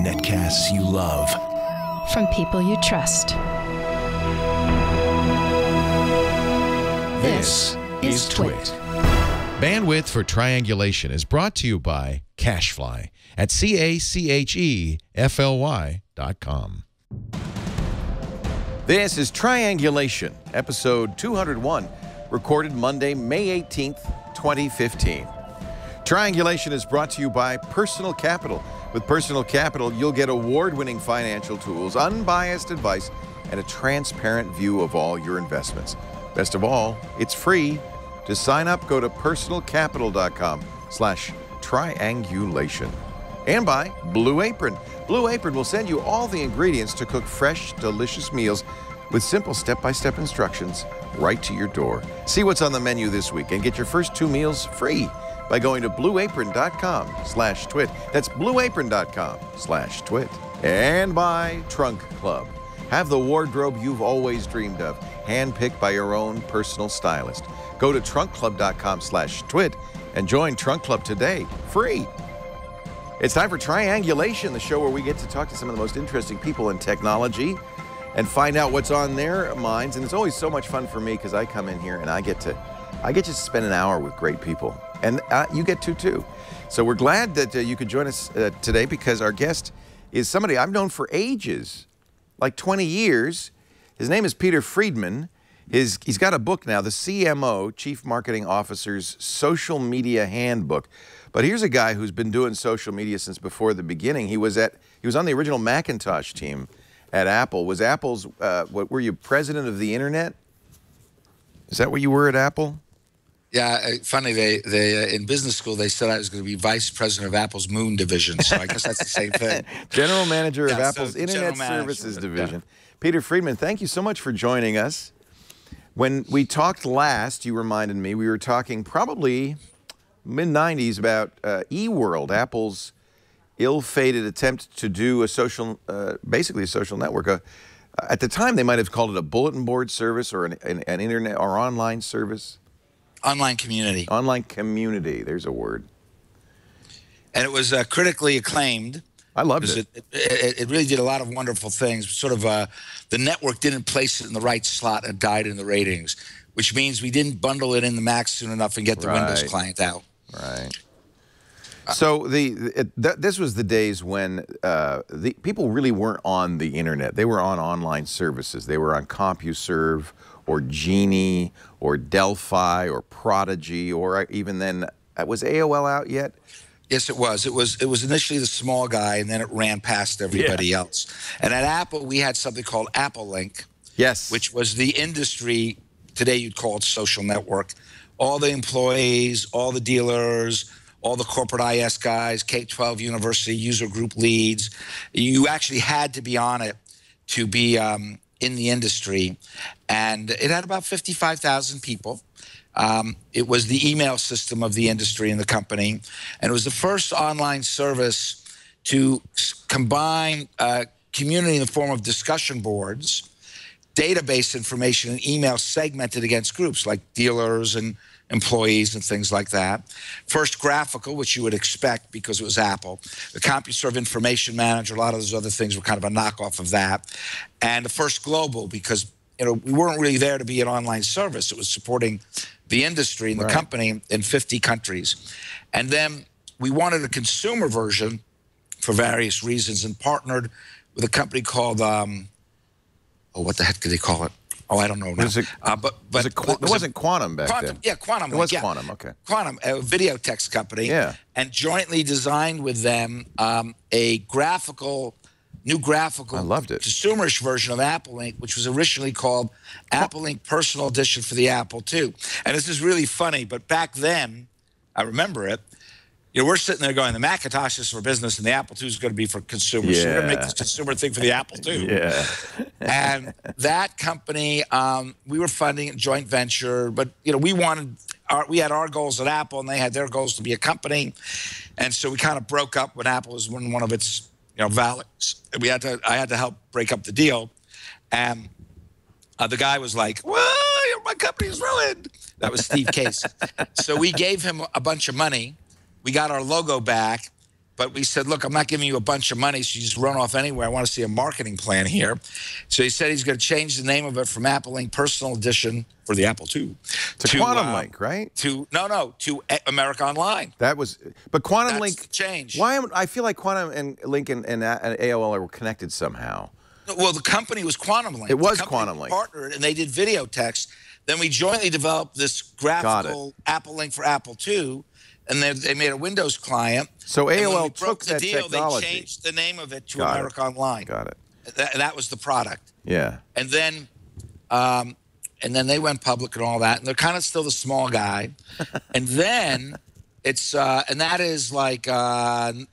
Netcasts you love. From people you trust. This is Twit. Bandwidth for Triangulation is brought to you by Cashfly at CACHEFLY.com. This is Triangulation, episode 201, recorded Monday, May 18th, 2015. Triangulation is brought to you by Personal Capital. With Personal Capital, you'll get award-winning financial tools, unbiased advice, and a transparent view of all your investments. Best of all, it's free. To sign up, go to personalcapital.com/triangulation. And by Blue Apron. Blue Apron will send you all the ingredients to cook fresh, delicious meals with simple step-by-step instructions right to your door. See what's on the menu this week and get your first 2 meals free by going to blueapron.com/twit. That's blueapron.com/twit. And by Trunk Club. Have the wardrobe you've always dreamed of, handpicked by your own personal stylist. Go to trunkclub.com/twit and join Trunk Club today, free. It's time for Triangulation, the show where we get to talk to some of the most interesting people in technology and find out what's on their minds. And it's always so much fun for me because I come in here and I get to spend an hour with great people. And you get to, too. So we're glad that you could join us today because our guest is somebody I've known for ages, like 20 years. His name is Peter Friedman. He's got a book now, the CMO, Chief Marketing Officer's Social Media Handbook. But here's a guy who's been doing social media since before the beginning. He was on the original Macintosh team at Apple. Was Apple's, what were you, president of the internet? Is that what you were at Apple? Yeah, funny, they in business school, they said I was going to be vice president of Apple's Moon division, so I guess that's the same thing. General manager of Apple's Internet Services division. Yeah. Peter Friedman, thank you so much for joining us. When we talked last, you reminded me, we were talking probably mid-90s about eWorld, Apple's ill-fated attempt to do a social, basically a social network. At the time, they might have called it a bulletin board service or an internet or online service. Online community. Online community, there's a word. And it was critically acclaimed. I loved it. It really did a lot of wonderful things. Sort of the network didn't place it in the right slot and died in the ratings, which means we didn't bundle it in the Mac soon enough and get the Windows client out. Right. So this was the days when the people really weren't on the internet. They were on online services. They were on CompuServe or Genie or Delphi or Prodigy or even then, was AOL out yet? Yes, it was. It was initially the small guy, and then it ran past everybody else. And at Apple, we had something called Apple Link. Yes. Which was the industry, today you'd call it social network. All the employees, all the dealers, all the corporate IS guys, K-12 university user group leads. You actually had to be on it to be in the industry. And it had about 55,000 people. It was the email system of the industry and the company. And it was the first online service to combine community in the form of discussion boards, database information, and email segmented against groups like dealers and employees and things like that. First graphical, which you would expect because it was Apple. The CompuServe Information Manager, a lot of those other things were kind of a knockoff of that. And the first global because we weren't really there to be an online service. It was supporting the industry and the company in 50 countries. And then we wanted a consumer version for various reasons and partnered with a company called, what the heck did they call it? Oh, I don't know now. It wasn't Quantum back then. Yeah, Quantum. It was Quantum, okay. Quantum, a video text company. Yeah. And jointly designed with them a new graphical, I loved it, consumerish version of Apple Link, which was originally called Apple Link Personal Edition for the Apple II. And this is really funny, but back then, I remember it, we're sitting there going, the Macintosh is for business and the Apple II is going to be for consumers. So we're going to make this consumer thing for the Apple II. Yeah. And that company, we were funding a joint venture, but we had our goals at Apple and they had their goals to be a company. And so we kind of broke up when Apple was in one of its valleys. I had to help break up the deal. And the guy was like, well, my company's ruined. That was Steve Case. So we gave him a bunch of money we got our logo back, but we said, look, I'm not giving you a bunch of money, so you just run off anywhere. I want to see a marketing plan here. So he said he's going to change the name of it from Apple Link Personal Edition for the Apple II to Quantum Link, right? To America Online. That was, but Quantum That's Link the change. I feel like Quantum and Link and AOL are connected somehow. Well, the company was Quantum Link. It was Quantum Link. Partnered, and they did video text. Then we jointly developed this graphical Apple Link for Apple II, and they made a Windows client. So AOL took that technology. They changed the name of it to America Online. Got it. That was the product. Yeah. And then they went public and all that, and they're kind of still the small guy. And then it's and that is like late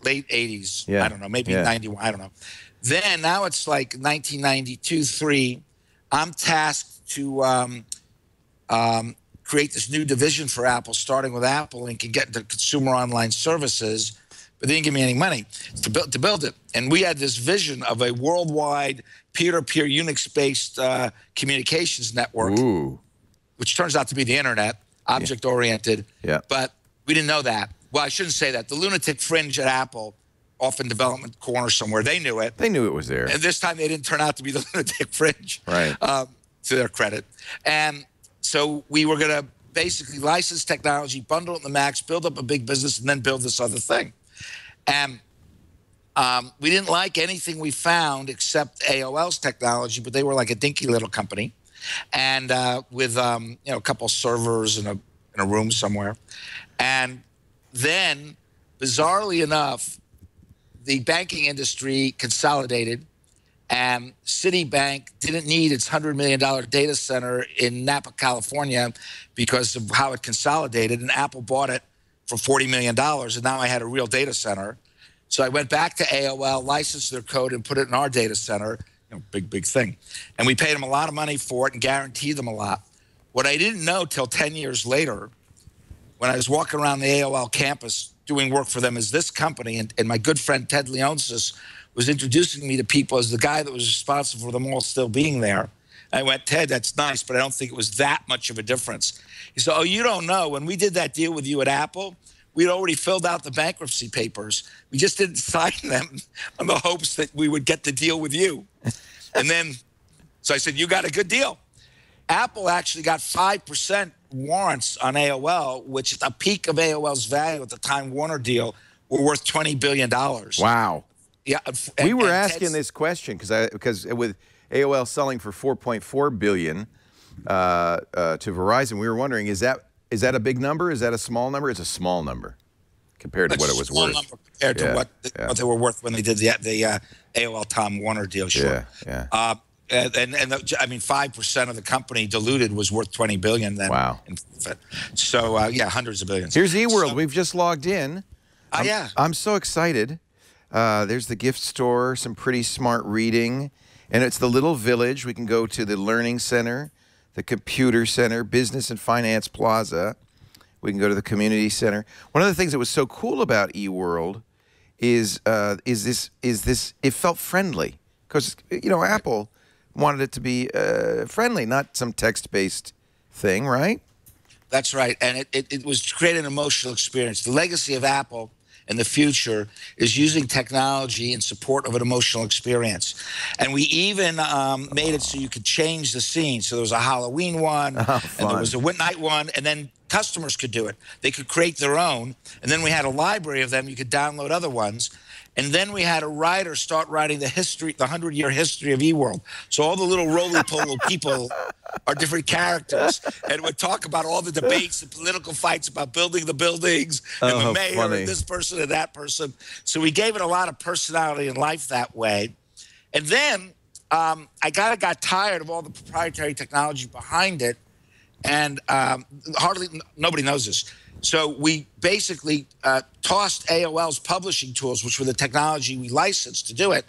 80s. Yeah. I don't know, maybe 91. I don't know. Then now it's like 1992, 3. I'm tasked to create this new division for Apple, starting with Apple Inc. and get the consumer online services, but they didn't give me any money to build it. And we had this vision of a worldwide peer-to-peer Unix-based communications network, which turns out to be the internet, object-oriented. Yeah. But we didn't know that. Well, I shouldn't say that. The lunatic fringe at Apple, off in development corner somewhere, they knew it. They knew it was there. And this time they didn't turn out to be the lunatic fringe, right? To their credit. And so we were going to basically license technology, bundle it in the Macs, build up a big business, and then build this other thing. And we didn't like anything we found except AOL's technology, but they were like a dinky little company, and with a couple servers in a room somewhere. And then, bizarrely enough, the banking industry consolidated, and Citibank didn't need its $100 million data center in Napa, California, because of how it consolidated, and Apple bought it for $40 million, and now I had a real data center. So I went back to AOL, licensed their code, and put it in our data center. Big thing. And we paid them a lot of money for it and guaranteed them a lot. What I didn't know till 10 years later, when I was walking around the AOL campus doing work for them, is this company, and my good friend Ted Leonsis was introducing me to people as the guy that was responsible for them all still being there. I went, Ted, that's nice, but I don't think it was that much of a difference. He said, oh, you don't know. When we did that deal with you at Apple, we'd already filled out the bankruptcy papers. We just didn't sign them on the hopes that we would get the deal with you. And then, so I said, you got a good deal. Apple actually got 5% warrants on AOL, which at the peak of AOL's value at the Time Warner deal were worth $20 billion. Wow. Yeah, we were asking this question because with AOL selling for $4.4 billion to Verizon, we were wondering, is that a big number? Is that a small number? It's a small number compared to what it was worth. Number compared to what they were worth when they did the AOL Time Warner deal. Sure. Yeah. I mean, 5% of the company diluted was worth $20 billion then. Wow. So hundreds of billions. Here's eWorld. We've just logged in. I'm so excited. There's the gift store, some pretty smart reading, and it's the little village. We can go to the Learning Center, the Computer Center, Business and Finance Plaza. We can go to the Community Center. One of the things that was so cool about eWorld is this. It felt friendly because Apple wanted it to be friendly, not some text-based thing, right? That's right, and it was to create an emotional experience. The legacy of Apple in the future is using technology in support of an emotional experience. And we even made it so you could change the scene. So there was a Halloween one, and there was a night one, and then customers could do it. They could create their own, and then we had a library of them. You could download other ones. And then we had a writer start writing the 100-year history of eWorld. So all the little roly-poly people are different characters, and would talk about all the debates and political fights about building the buildings and the mayor and this person and that person. So we gave it a lot of personality and life that way. And then I got tired of all the proprietary technology behind it, and nobody knows this. So we basically tossed AOL's publishing tools, which were the technology we licensed to do it,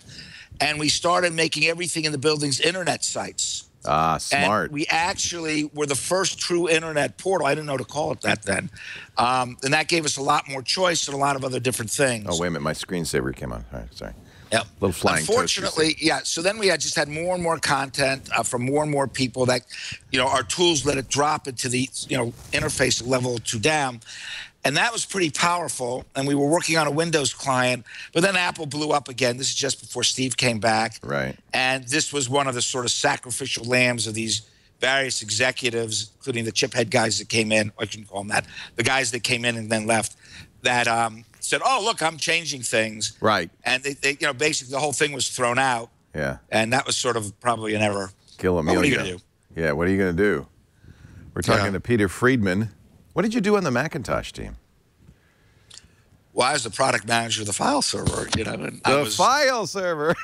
and we started making everything in the building's internet sites. Smart. And we actually were the first true internet portal. I didn't know to call it that then. And that gave us a lot more choice and a lot of other different things. Oh, wait a minute. My screensaver came on. All right, sorry. Yep. Little flying Unfortunately, yeah. So then we just had more and more content from more and more people that, our tools let it drop into the, interface level 2 down. And that was pretty powerful. And we were working on a Windows client, but then Apple blew up again. This is just before Steve came back. Right. And this was one of the sort of sacrificial lambs of these various executives, including the chip head guys that came in. I shouldn't call them that. The guys that came in and then left that said, oh, look, I'm changing things. Right. And they basically the whole thing was thrown out. Yeah. And that was sort of probably an error. Kill Amelia. What are you going to do? Yeah, what are you going to do? We're talking to Peter Friedman. What did you do on the Macintosh team? Well, I was the product manager of the file server. File server.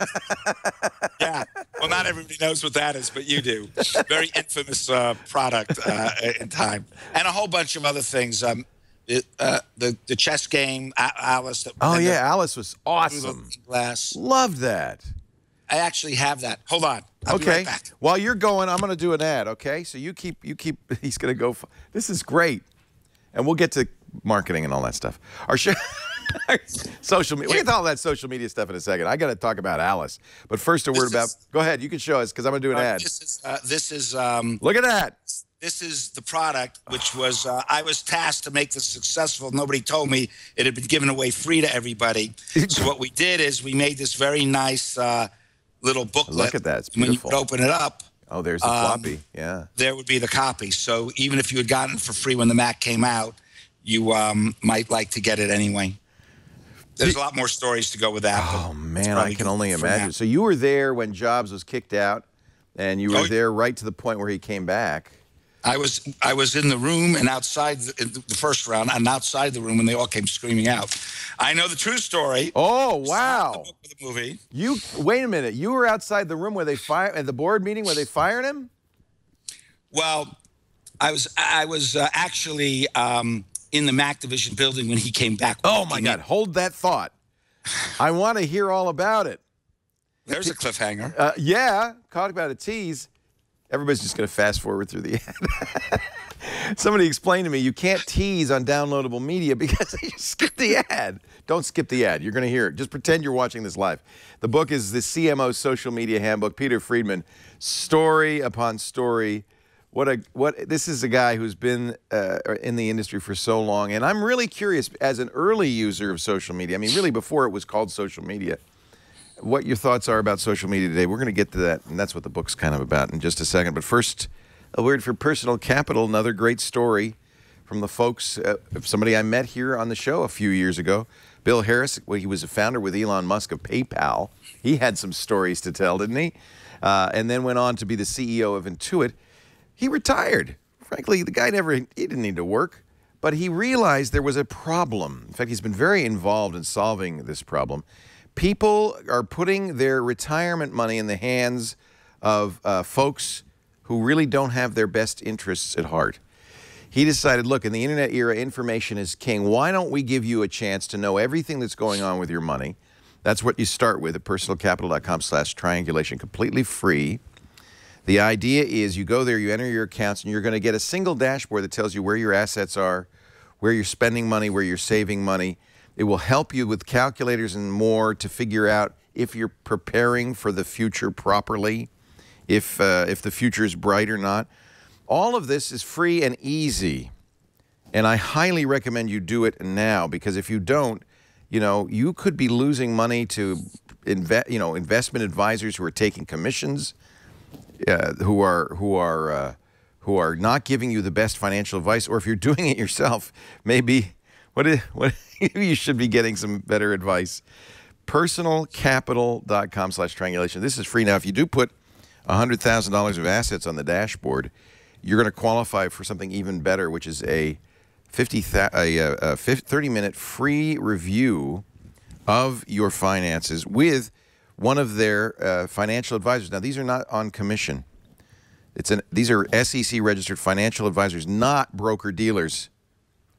Yeah. Well, not everybody knows what that is, but you do. Very infamous product in time. And a whole bunch of other things. The chess game, Alice. Alice was awesome. Glass. Loved that. I actually have that. Hold on. I'll be right back. While you're going, I'm going to do an ad, okay? So you keep, he's going to go. This is great. And we'll get to marketing and all that stuff. Our show, social media. We'll get to all that social media stuff in a second. I got to talk about Alice. But first, a word about, go ahead. You can show us because I'm going to do an ad. This is look at that. This is the product, which was, I was tasked to make this successful. Nobody told me it had been given away free to everybody. So what we did is we made this very nice little booklet. Look at that. It's beautiful. When you would open it up. Oh, there's the floppy. Yeah. There would be the copy. So even if you had gotten it for free when the Mac came out, you might like to get it anyway. There's a lot more stories to go with that. Oh, man, I can only imagine. So you were there when Jobs was kicked out, and you were there right to the point where he came back. I was in the room and outside the first round and outside the room when they all came screaming out. I know the true story. Oh, wow. The book of the movie. Wait a minute. You were outside the room where they at the board meeting where they fired him? Well, I was actually in the Mac division building when he came back. Oh, my God. Hold that thought. I want to hear all about it. There's a cliffhanger. Yeah. Talk about a tease. Everybody's just going to fast forward through the ad. Somebody explained to me you can't tease on downloadable media because you skip the ad. Don't skip the ad. You're going to hear it. Just pretend you're watching this live. The book is the CMO Social Media Handbook. Peter Friedman, story upon story. This is a guy who's been in the industry for so long, and I'm really curious as an early user of social media. I mean, really before it was called social media. What your thoughts are about social media today. We're going to get to that, and that's what the book's kind of about in just a second. But first, a word for Personal Capital, another great story from the folks, somebody I met here on the show a few years ago, Bill Harris. He was a founder with Elon Musk of PayPal. He had some stories to tell, didn't he? And then went on to be the CEO of Intuit. He retired. Frankly, the guy he didn't need to work, but he realized there was a problem. In fact, he's been very involved in solving this problem. People are putting their retirement money in the hands of folks who really don't have their best interests at heart. He decided, look, in the internet era, information is king. Why don't we give you a chance to know everything that's going on with your money? That's what you start with at personalcapital.com/triangulation, completely free. The idea is you go there, you enter your accounts, and you're going to get a single dashboard that tells you where your assets are, where you're spending money, where you're saving money. It will help you with calculators and more to figure out if you're preparing for the future properly, if the future is bright or not. All of this is free and easy, and I highly recommend you do it now because if you don't, you could be losing money to investment advisors who are taking commissions, who are not giving you the best financial advice, or if you're doing it yourself, maybe. You should be getting some better advice. Personalcapital.com/triangulation. This is free. Now, if you do put $100,000 of assets on the dashboard, you're going to qualify for something even better, which is a 30-minute free review of your finances with one of their financial advisors. Now, these are not on commission. These are SEC-registered financial advisors, not broker-dealers.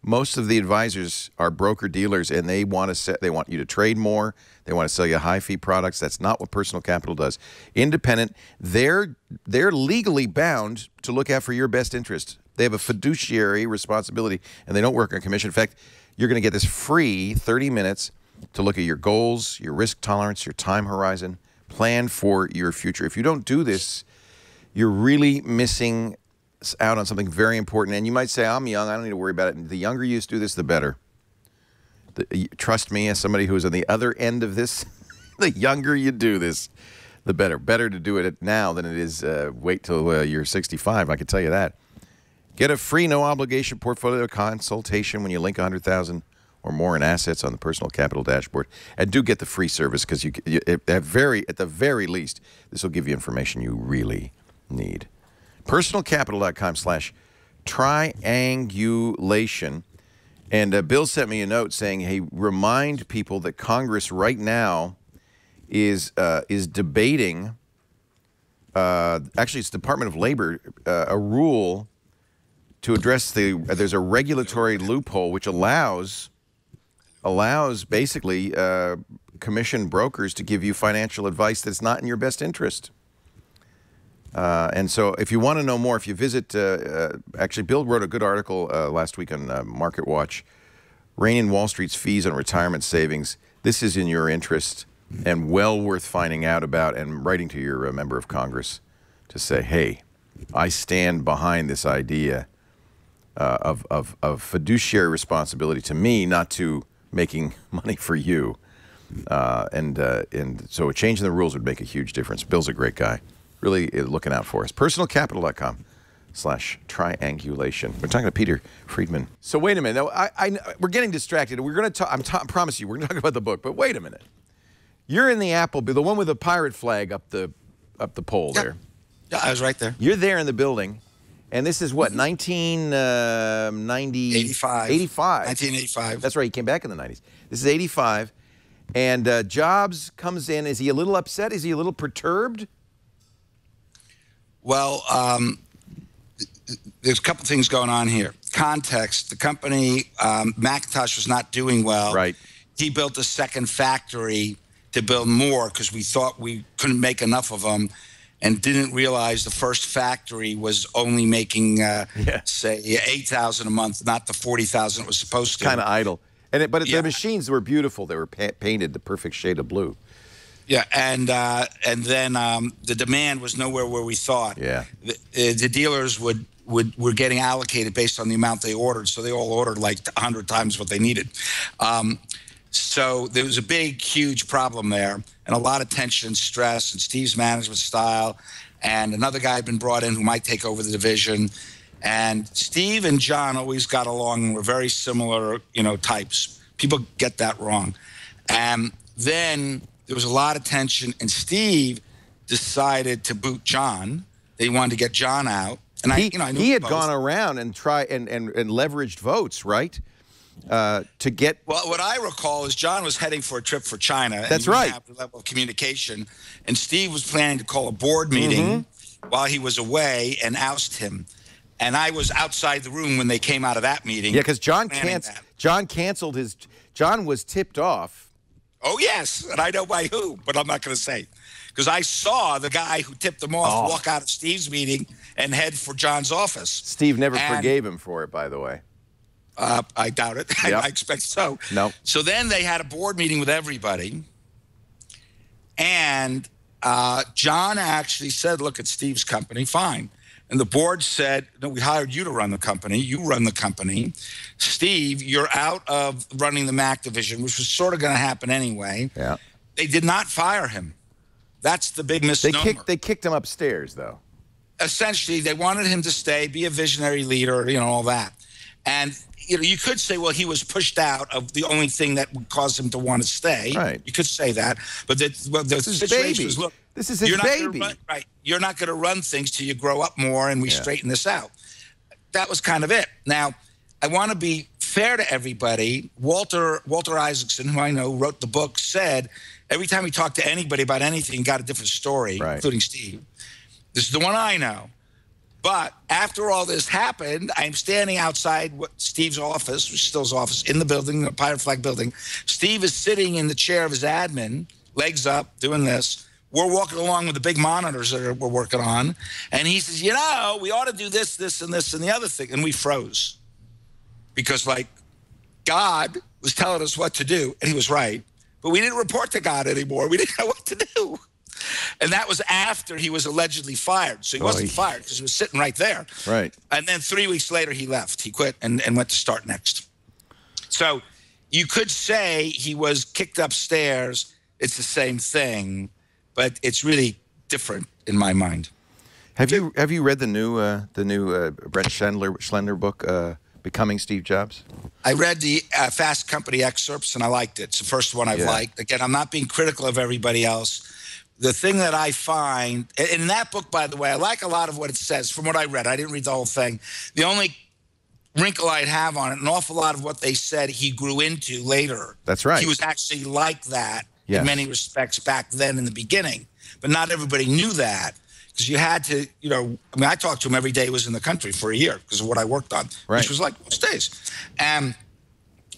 Most of the advisors are broker-dealers, and they want you to trade more. They want to sell you high-fee products. That's not what Personal Capital does. Independent, they're legally bound to look out for your best interest. They have a fiduciary responsibility, and they don't work on commission. In fact, you're going to get this free 30 minutes to look at your goals, your risk tolerance, your time horizon, plan for your future. If you don't do this, you're really missing out on something very important. And you might say, I'm young, I don't need to worry about it. The younger you do this, the better. Trust me, as somebody who's on the other end of this, the younger you do this, the better. Better to do it now than it is wait till you're 65, I can tell you that. Get a free, no-obligation portfolio consultation when you link $100,000 or more in assets on the Personal Capital dashboard. And do get the free service, because at the very least, this will give you information you really need. Personalcapital.com/triangulation. And Bill sent me a note saying, hey, remind people that Congress right now is debating, actually it's Department of Labor, a rule to address there's a regulatory loophole which allows basically commission brokers to give you financial advice that's not in your best interest. And so if you want to know more, if you visit, actually Bill wrote a good article last week on Market Watch, Reining Wall Street's Fees on Retirement Savings. This is in your interest and well worth finding out about, and writing to your member of Congress to say, hey, I stand behind this idea of fiduciary responsibility to me, not to making money for you. And so a change in the rules would make a huge difference. Bill's a great guy. Really looking out for us. Personalcapital.com/triangulation. We're talking to Peter Friedman. So wait a minute. No, we're getting distracted. We're going to talk. I promise you, we're going to talk about the book. But wait a minute. You're in the Apple, the one with the pirate flag up the pole there. Yeah, I was right there. You're there in the building, and this is what 1990. 85. 1985. That's right. He came back in the 90s. This is 85, and Jobs comes in. Is he a little upset? Is he a little perturbed? Well, there's a couple things going on here. Context: the company Macintosh was not doing well. Right. He built a second factory to build more because we thought we couldn't make enough of them, and didn't realize the first factory was only making say 8,000 a month, not the 40,000 it was supposed to. Kind of idle. But the machines were beautiful. They were painted the perfect shade of blue. Yeah, and then the demand was nowhere where we thought. Yeah. The dealers were getting allocated based on the amount they ordered, so they all ordered like 100 times what they needed. So there was a big, huge problem there, and a lot of tension and stress, and Steve's management style, and another guy had been brought in who might take over the division. And Steve and John always got along and were very similar, types. People get that wrong. And then there was a lot of tension, and Steve decided to boot John. They wanted to get John out. And I knew he had gone around and leveraged votes, right? To get. Well, what I recall is John was heading for a trip for China. That's and right. Have the level of communication, and Steve was planning to call a board meeting while he was away and oust him. And I was outside the room when they came out of that meeting. Yeah, because John canceled his. John was tipped off. Oh yes, and I know by who, but I'm not going to say, because I saw the guy who tipped him off walk out of Steve's meeting and head for John's office. Steve never forgave him for it, by the way. I doubt it. Yep. I expect so. No. So then they had a board meeting with everybody, and John actually said, look, at Steve's company, fine. And the board said, no, we hired you to run the company. You run the company. Steve, you're out of running the Mac division, which was sort of going to happen anyway. Yeah. They did not fire him. That's the big misnomer. They kicked him upstairs, though. Essentially, they wanted him to stay, be a visionary leader, all that. And you could say, well, he was pushed out of the only thing that would cause him to want to stay. Right. You could say that. But the situation was, look, this is his baby. Right. You're not going to run things till you grow up more and we straighten this out. That was kind of it. Now, I want to be fair to everybody. Walter Isaacson, who I know wrote the book, said every time he talked to anybody about anything, got a different story, including Steve. This is the one I know. But after all this happened, I'm standing outside Steve's office, which is still his office, in the building, the Pirate Flag building. Steve is sitting in the chair of his admin, legs up, doing this. We're walking along with the big monitors that we're working on. And he says, we ought to do this, this, and this, and the other thing. And we froze. Because, God was telling us what to do. And he was right. but we didn't report to God anymore. We didn't know what to do. And that was after he was allegedly fired. So he wasn't fired because he was sitting right there. Right. And then 3 weeks later, he left. He quit and went to start Next. So you could say he was kicked upstairs. It's the same thing, but it's really different in my mind. Have you read the new Brett Schlender book, Becoming Steve Jobs? I read the Fast Company excerpts, and I liked it. It's the first one I've liked. Again, I'm not being critical of everybody else. The thing that I find, in that book, by the way, I like a lot of what it says from what I read. I didn't read the whole thing. The only wrinkle I'd have on it, an awful lot of what they said he grew into later. That's right. He was actually like that in many respects back then in the beginning. But not everybody knew that because you had to, I talked to him every day he was in the country for a year because of what I worked on, which was like most days. And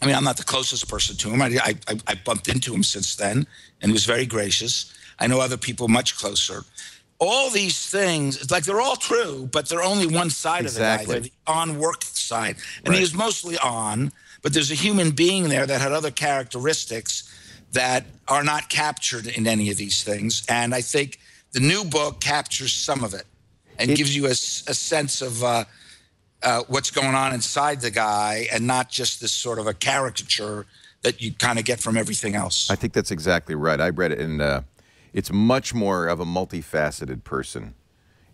I'm not the closest person to him. I bumped into him since then, and he was very gracious. I know other people much closer. All these things, like they're all true, but they're only one side of the guy. They're the on-work side. And he was mostly on, but there's a human being there that had other characteristics that are not captured in any of these things. And I think the new book captures some of it and gives you a sense of what's going on inside the guy and not just this sort of a caricature that you kind of get from everything else. I think that's exactly right. I read it, and it's much more of a multifaceted person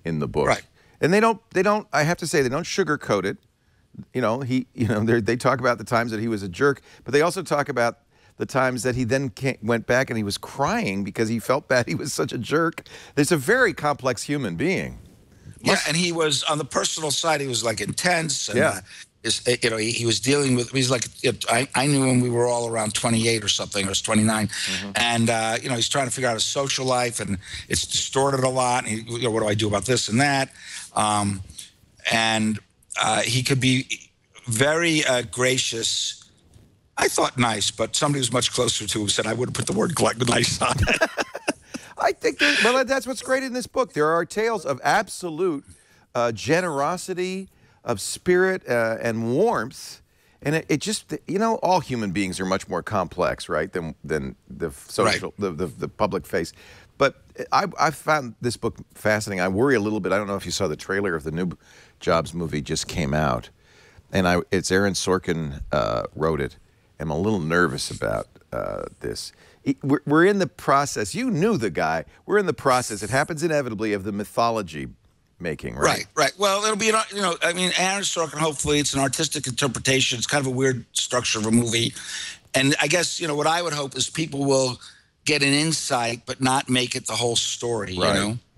in the book. Right. And they don't, I have to say, they don't sugarcoat it. They talk about the times that he was a jerk, but they also talk about the times that he then went back and he was crying because he felt bad he was such a jerk. There's a very complex human being. And he was, on the personal side, he was like intense. And, he was dealing with, he's like, I knew him, we were all around 28 or something, or 29. And, he's trying to figure out his social life, and it's distorted a lot. And what do I do about this and that? He could be very gracious. I thought nice, but somebody who's much closer to him said I would have put the word nice on it. I think that's what's great in this book. There are tales of absolute generosity, of spirit and warmth, and it just, all human beings are much more complex, right, than the social, the public face. But I found this book fascinating. I worry a little bit. I don't know if you saw the trailer of the new Jobs movie just came out, and it's Aaron Sorkin wrote it. I'm a little nervous about this. We're in the process. You knew the guy. We're in the process. It happens inevitably of the mythology making, right? Right. Well, it'll be, Aaron Sorkin, hopefully it's an artistic interpretation. It's kind of a weird structure of a movie. And I guess, what I would hope is people will get an insight but not make it the whole story,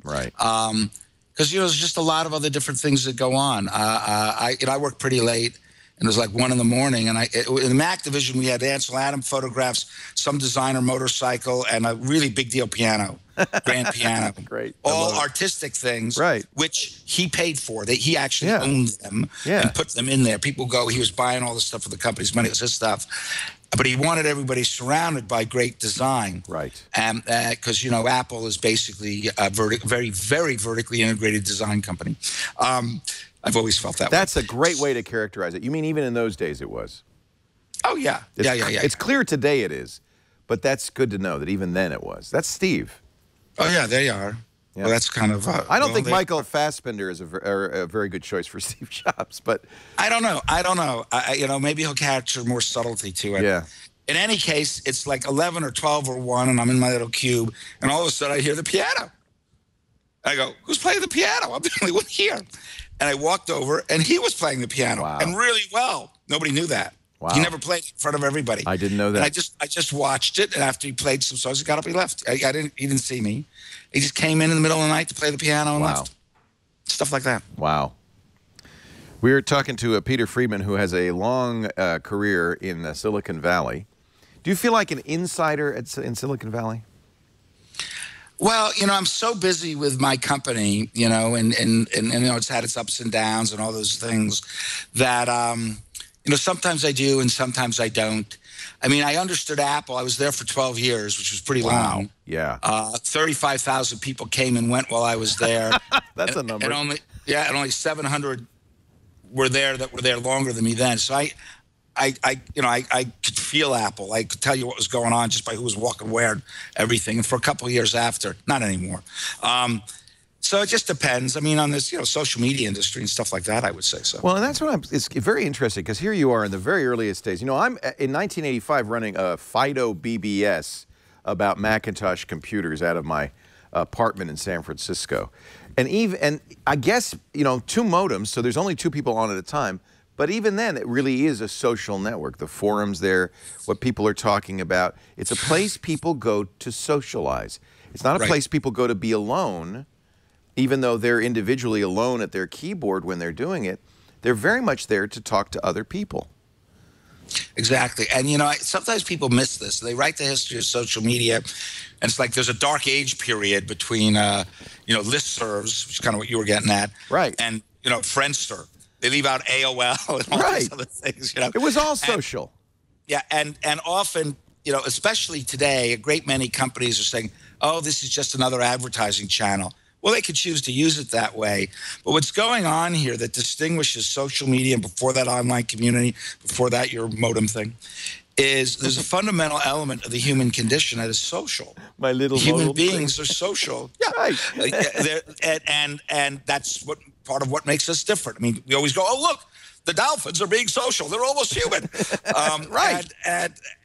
Right. Because, there's just a lot of other different things that go on. I work pretty late. And it was like 1 in the morning. And in the Mac division, we had Ansel Adams photographs, some designer motorcycle, and a really big deal piano, grand piano. Great. All artistic things, which he paid for. He actually owned them and put them in there. People go, he was buying all the stuff for the company's money. It was his stuff. But he wanted everybody surrounded by great design. Right. And because, Apple is basically a very, very vertically integrated design company. I've always felt that way. That's a great way to characterize it. You mean even in those days it was? Oh, yeah. It's clear today it is, but that's good to know that even then it was. That's Steve. Oh, yeah, there you are. Yeah. Well, that's kind of... I don't think Michael Fassbender is a very good choice for Steve Jobs, but... I don't know. Maybe he'll capture more subtlety to it. Yeah. In any case, it's like 11 or 12 or 1, and I'm in my little cube, and all of a sudden I hear the piano. I go, who's playing the piano? I'm the only one here. And I walked over, and he was playing the piano, and really well. Nobody knew that. Wow. He never played in front of everybody. I didn't know that. And I just watched it, and after he played some songs, he got up and he left. He didn't see me. He just came in the middle of the night to play the piano and left. Stuff like that. Wow. We're talking to Peter Friedman, who has a long career in Silicon Valley. Do you feel like an insider in Silicon Valley? Well, I'm so busy with my company, and it's had its ups and downs and all those things that, sometimes I do and sometimes I don't. I mean, I understood Apple. I was there for 12 years, which was pretty long. Yeah. 35,000 people came and went while I was there. That's a number. And only 700 were there that were there longer than me then. So I could feel Apple. I could tell you what was going on just by who was walking where and everything. And for a couple of years after, not anymore. So it just depends. I mean, on this, social media industry and stuff like that, I would say so. Well, and that's what it's very interesting because here you are in the very earliest days. I'm in 1985 running a Fido BBS about Macintosh computers out of my apartment in San Francisco. And I guess, 2 modems, so there's only 2 people on at a time. But even then, it really is a social network. The forums there, what people are talking about. It's a place people go to socialize. It's not a place people go to be alone. Even though they're individually alone at their keyboard when they're doing it, they're very much there to talk to other people. Exactly. And, sometimes people miss this. They write the history of social media, and it's like there's a dark age period between, listservs, which is kind of what you were getting at, right? And, Friendster. They leave out AOL and all these other things, It was all social. And often, especially today, a great many companies are saying, oh, this is just another advertising channel. Well, they could choose to use it that way. But what's going on here that distinguishes social media and before that online community, before that your modem thing, is there's a fundamental element of the human condition that is social. My little human beings are social. Right. and that's part of what makes us different. I mean, we always go, oh, look, the dolphins are being social. They're almost human. Right.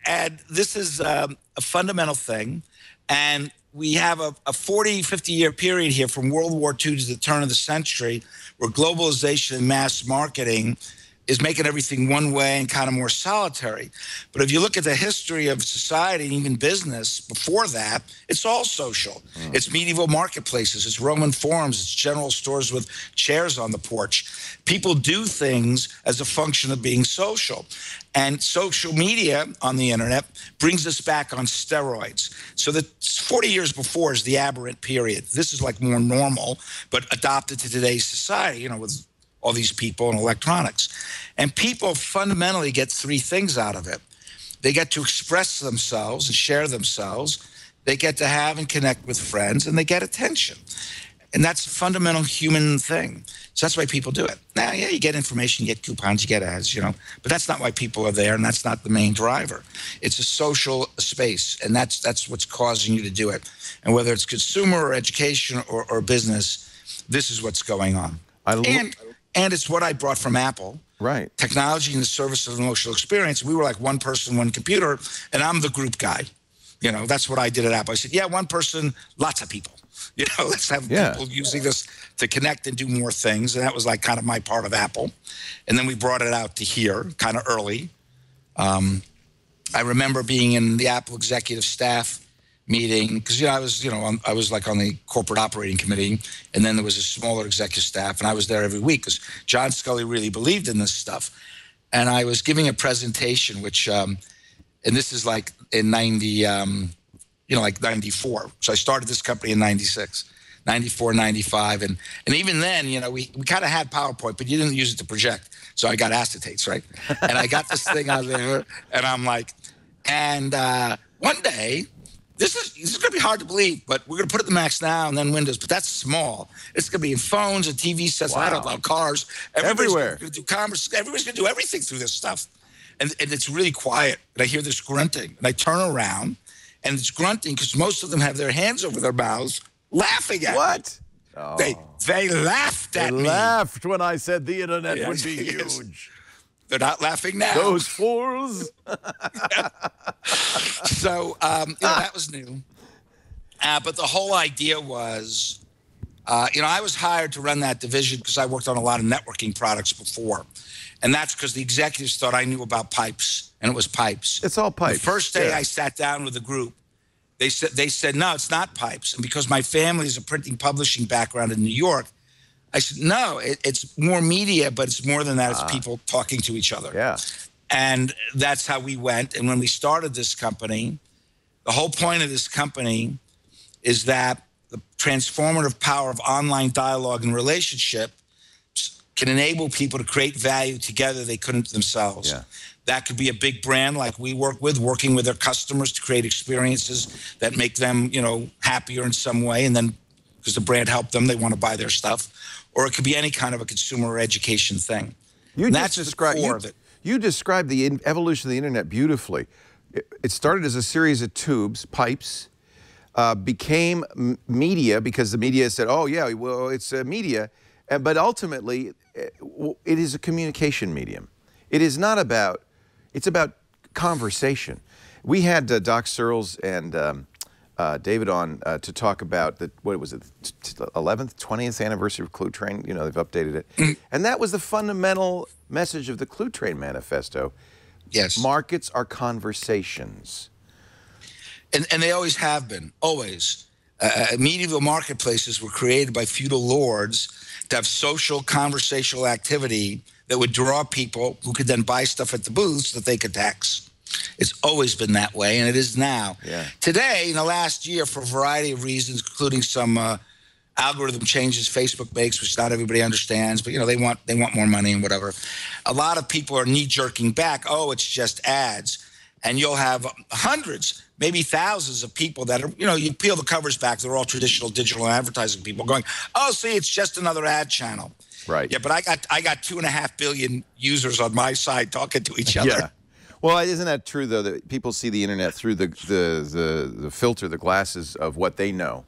And this is a fundamental thing. And we have a 40, 50-year period here from World War II to the turn of the century where globalization and mass marketing is making everything one way and kind of more solitary. But if you look at the history of society and even business before that, it's all social. It's medieval marketplaces, it's Roman forums, it's general stores with chairs on the porch. People do things as a function of being social. And social media on the internet brings us back on steroids. So the 40 years before is the aberrant period. This is like more normal, but adopted to today's society, with all these people and electronics. And people fundamentally get 3 things out of it. They get to express themselves and share themselves. They get to have and connect with friends, and they get attention. And that's a fundamental human thing. So that's why people do it. Now, yeah, you get information, you get coupons, you get ads, but that's not why people are there, and that's not the main driver. It's a social space, and that's what's causing you to do it. And whether it's consumer or education or business, this is what's going on. And it's what I brought from Apple. Right. Technology in the service of emotional experience. We were like one person, one computer, and I'm the group guy. That's what I did at Apple. I said, yeah, one person, lots of people. Let's have people using this to connect and do more things. And that was like kind of my part of Apple. And then we brought it out to here kind of early. I remember being in the Apple executive staff meeting because I was like on the corporate operating committee, and then there was a smaller executive staff, and I was there every week because John Scully really believed in this stuff. And I was giving a presentation, which, and this is like in 94. So I started this company in 96, 94, 95, and even then, we kind of had PowerPoint, but you didn't use it to project. So I got acetates, right? And I got this thing out there, and I'm like, one day. This is going to be hard to believe, but we're going to put it in the Macs now and then Windows, but that's small. It's going to be in phones and TV sets, I don't know, cars. Everywhere. Going to do commerce. Everybody's going to do everything through this stuff. And it's really quiet. And I hear this grunting. And I turn around, and it's grunting because most of them have their hands over their mouths laughing at me. What? Oh. They laughed at me. They laughed when I said the internet would be huge. They're not laughing now. Those fools. So, that was new. But the whole idea was, I was hired to run that division because I worked on a lot of networking products before. And that's because the executives thought I knew about pipes, and it was pipes. It's all pipes. The first day I sat down with the group, they said, no, it's not pipes. And because my family is a printing publishing background in New York, I said, no, it's more media, but it's more than that. It's people talking to each other. Yeah. And that's how we went. And when we started this company, the whole point of this company is that the transformative power of online dialogue and relationship can enable people to create value together they couldn't themselves. Yeah. That could be a big brand like we work with, working with their customers to create experiences that make them, happier in some way. And then because the brand helped them, they want to buy their stuff. Or it could be any kind of a consumer or education thing. You and just that's the core of it. You described the evolution of the internet beautifully. It started as a series of tubes, pipes, became media because the media said, oh, yeah, well, it's media. But ultimately, it is a communication medium. It is not about, it's about conversation. We had Doc Searles and David on to talk about the, what was it, 11th, 20th anniversary of Clue Train. You know, they've updated it. And that was the fundamental message of the Clue Train Manifesto. Yes. Markets are conversations. And they always have been, always. Medieval marketplaces were created by feudal lords to have social, conversational activity that would draw people who could then buy stuff at the booths that they could tax. It's always been that way, and it is now. Yeah. Today, in the last year, for a variety of reasons, including some algorithm changes Facebook makes, which not everybody understands, but you know they want more money and whatever. A lot of people are knee-jerking back. Oh, it's just ads, and you'll have hundreds, maybe thousands of people that are, you know, you peel the covers back, they're all traditional digital advertising people going, oh, see, it's just another ad channel. Right. Yeah, but I got 2.5 billion users on my side talking to each other. Yeah. Well, isn't that true though that people see the internet through the filter, the glasses of what they know,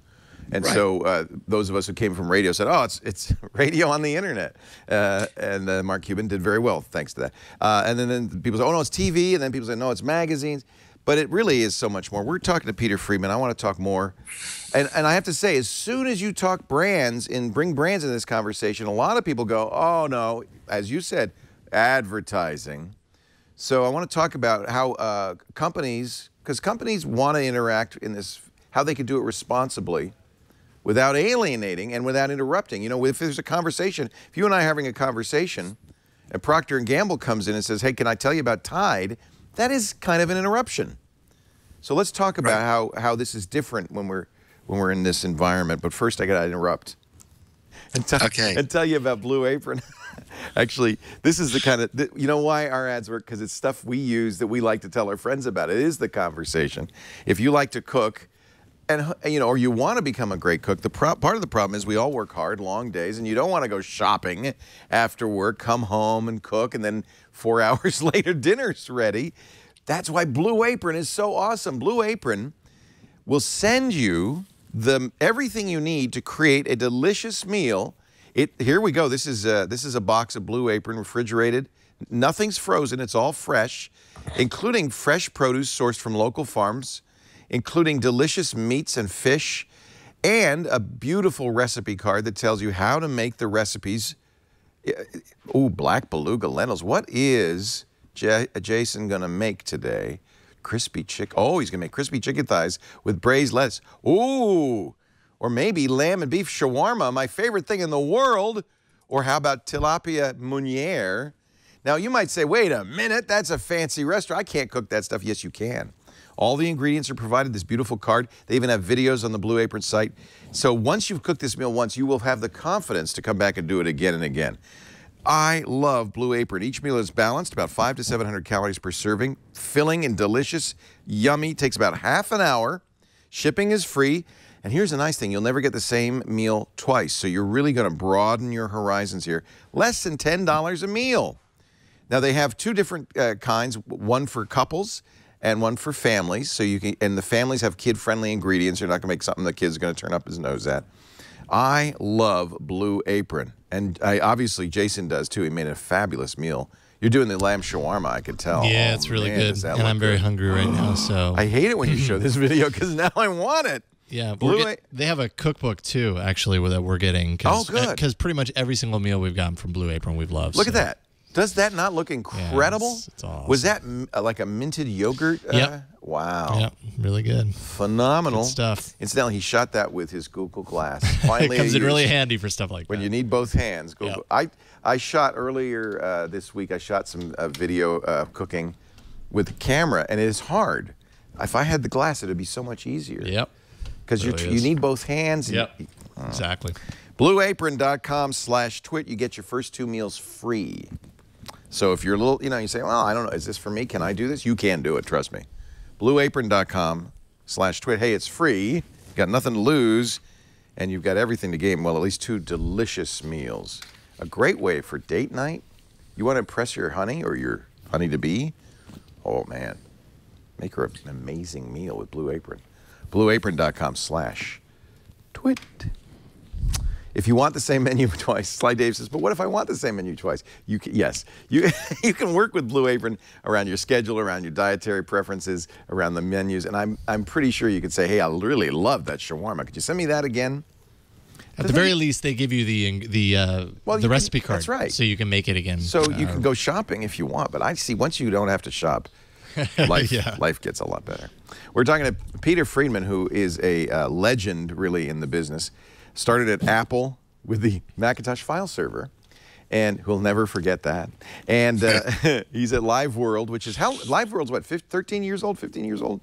and right. So those of us who came from radio said, "Oh, it's radio on the internet," and Mark Cuban did very well thanks to that. And then people say, "Oh no, it's TV," and then people say, "No, it's magazines." But it really is so much more. We're talking to Peter Friedman. I want to talk more, and I have to say, as soon as you talk brands and bring brands into this conversation, a lot of people go, "Oh no," as you said, advertising. So I want to talk about how companies, because companies want to interact in this, how they can do it responsibly without alienating and without interrupting. You know, if there's a conversation, if you and I are having a conversation and Procter & Gamble comes in and says, hey, can I tell you about Tide? That is kind of an interruption. So let's talk about how this is different when we're in this environment. But first I got to interrupt and tell you about Blue Apron. Actually, this is the kind of, you know why our ads work? Because it's stuff we use that we like to tell our friends about. It is the conversation. If you like to cook, and you know, or you want to become a great cook, part of the problem is we all work hard, long days, and you don't want to go shopping after work, come home and cook, and then 4 hours later dinner's ready. That's why Blue Apron is so awesome. Blue Apron will send you everything you need to create a delicious meal. Here we go. This is a box of Blue Apron, refrigerated. Nothing's frozen. It's all fresh, including fresh produce sourced from local farms, including delicious meats and fish, and a beautiful recipe card that tells you how to make the recipes. Ooh, black beluga lentils. What is Jason going to make today? Crispy chicken. Oh, he's going to make crispy chicken thighs with braised lettuce. Ooh. Or maybe lamb and beef shawarma, my favorite thing in the world. Or how about tilapia meuniere? Now, you might say, wait a minute, that's a fancy restaurant. I can't cook that stuff. Yes, you can. All the ingredients are provided, this beautiful card. They even have videos on the Blue Apron site. So once you've cooked this meal once, you will have the confidence to come back and do it again and again. I love Blue Apron. Each meal is balanced, about 500 to 700 calories per serving, filling and delicious, yummy, takes about half an hour. Shipping is free. And here's the nice thing, you'll never get the same meal twice, so you're really going to broaden your horizons here. Less than $10 a meal. Now, they have two different kinds, one for couples and one for families, so you can, and the families have kid-friendly ingredients. You're not going to make something the kid's going to turn up his nose at. I love Blue Apron, and obviously Jason does too. He made a fabulous meal. You're doing the lamb shawarma, I could tell. Yeah, it's really good, and I'm very hungry right now, so. I hate it when you show this video because now I want it. Yeah, they have a cookbook too, actually, that we're getting. Oh, good. Because pretty much every single meal we've gotten from Blue Apron we've loved. Look at that. Does that not look incredible? Yeah, it's awesome. Was that like a minted yogurt? Yep. Wow. Yep, really good. Phenomenal. Good stuff. Incidentally, he shot that with his Google Glass. Finally, it comes in really handy for stuff like that. When you need both hands. Google. Yep. I shot earlier this week, I shot some video cooking with the camera, and it is hard. If I had the glass, it would be so much easier. Yep. Because you need both hands. Yep, exactly. BlueApron.com/twit, you get your first 2 meals free. So if you're a little, you say, well, I don't know, is this for me? Can I do this? You can do it, trust me. BlueApron.com/twit. Hey, it's free. You got nothing to lose, and you've got everything to gain. Well, at least 2 delicious meals. A great way for date night. You want to impress your honey or your honey to be. Oh, man. Make her an amazing meal with Blue Apron. BlueApron.com/twit. If you want the same menu twice, Sly Dave says, but what if I want the same menu twice? You can, yes, you can work with Blue Apron around your schedule, around your dietary preferences, around the menus, and I'm pretty sure you could say, hey, I really love that shawarma. Could you send me that again? At the very least, they give you the recipe card. That's right. So you can make it again. So you can go shopping if you want, but I see once you don't have to shop, life gets a lot better. We're talking to Peter Friedman, who is a legend, really, in the business. Started at Apple with the Macintosh file server, and we'll never forget that. And he's at LiveWorld, which is LiveWorld's what, 13 years old, 15 years old?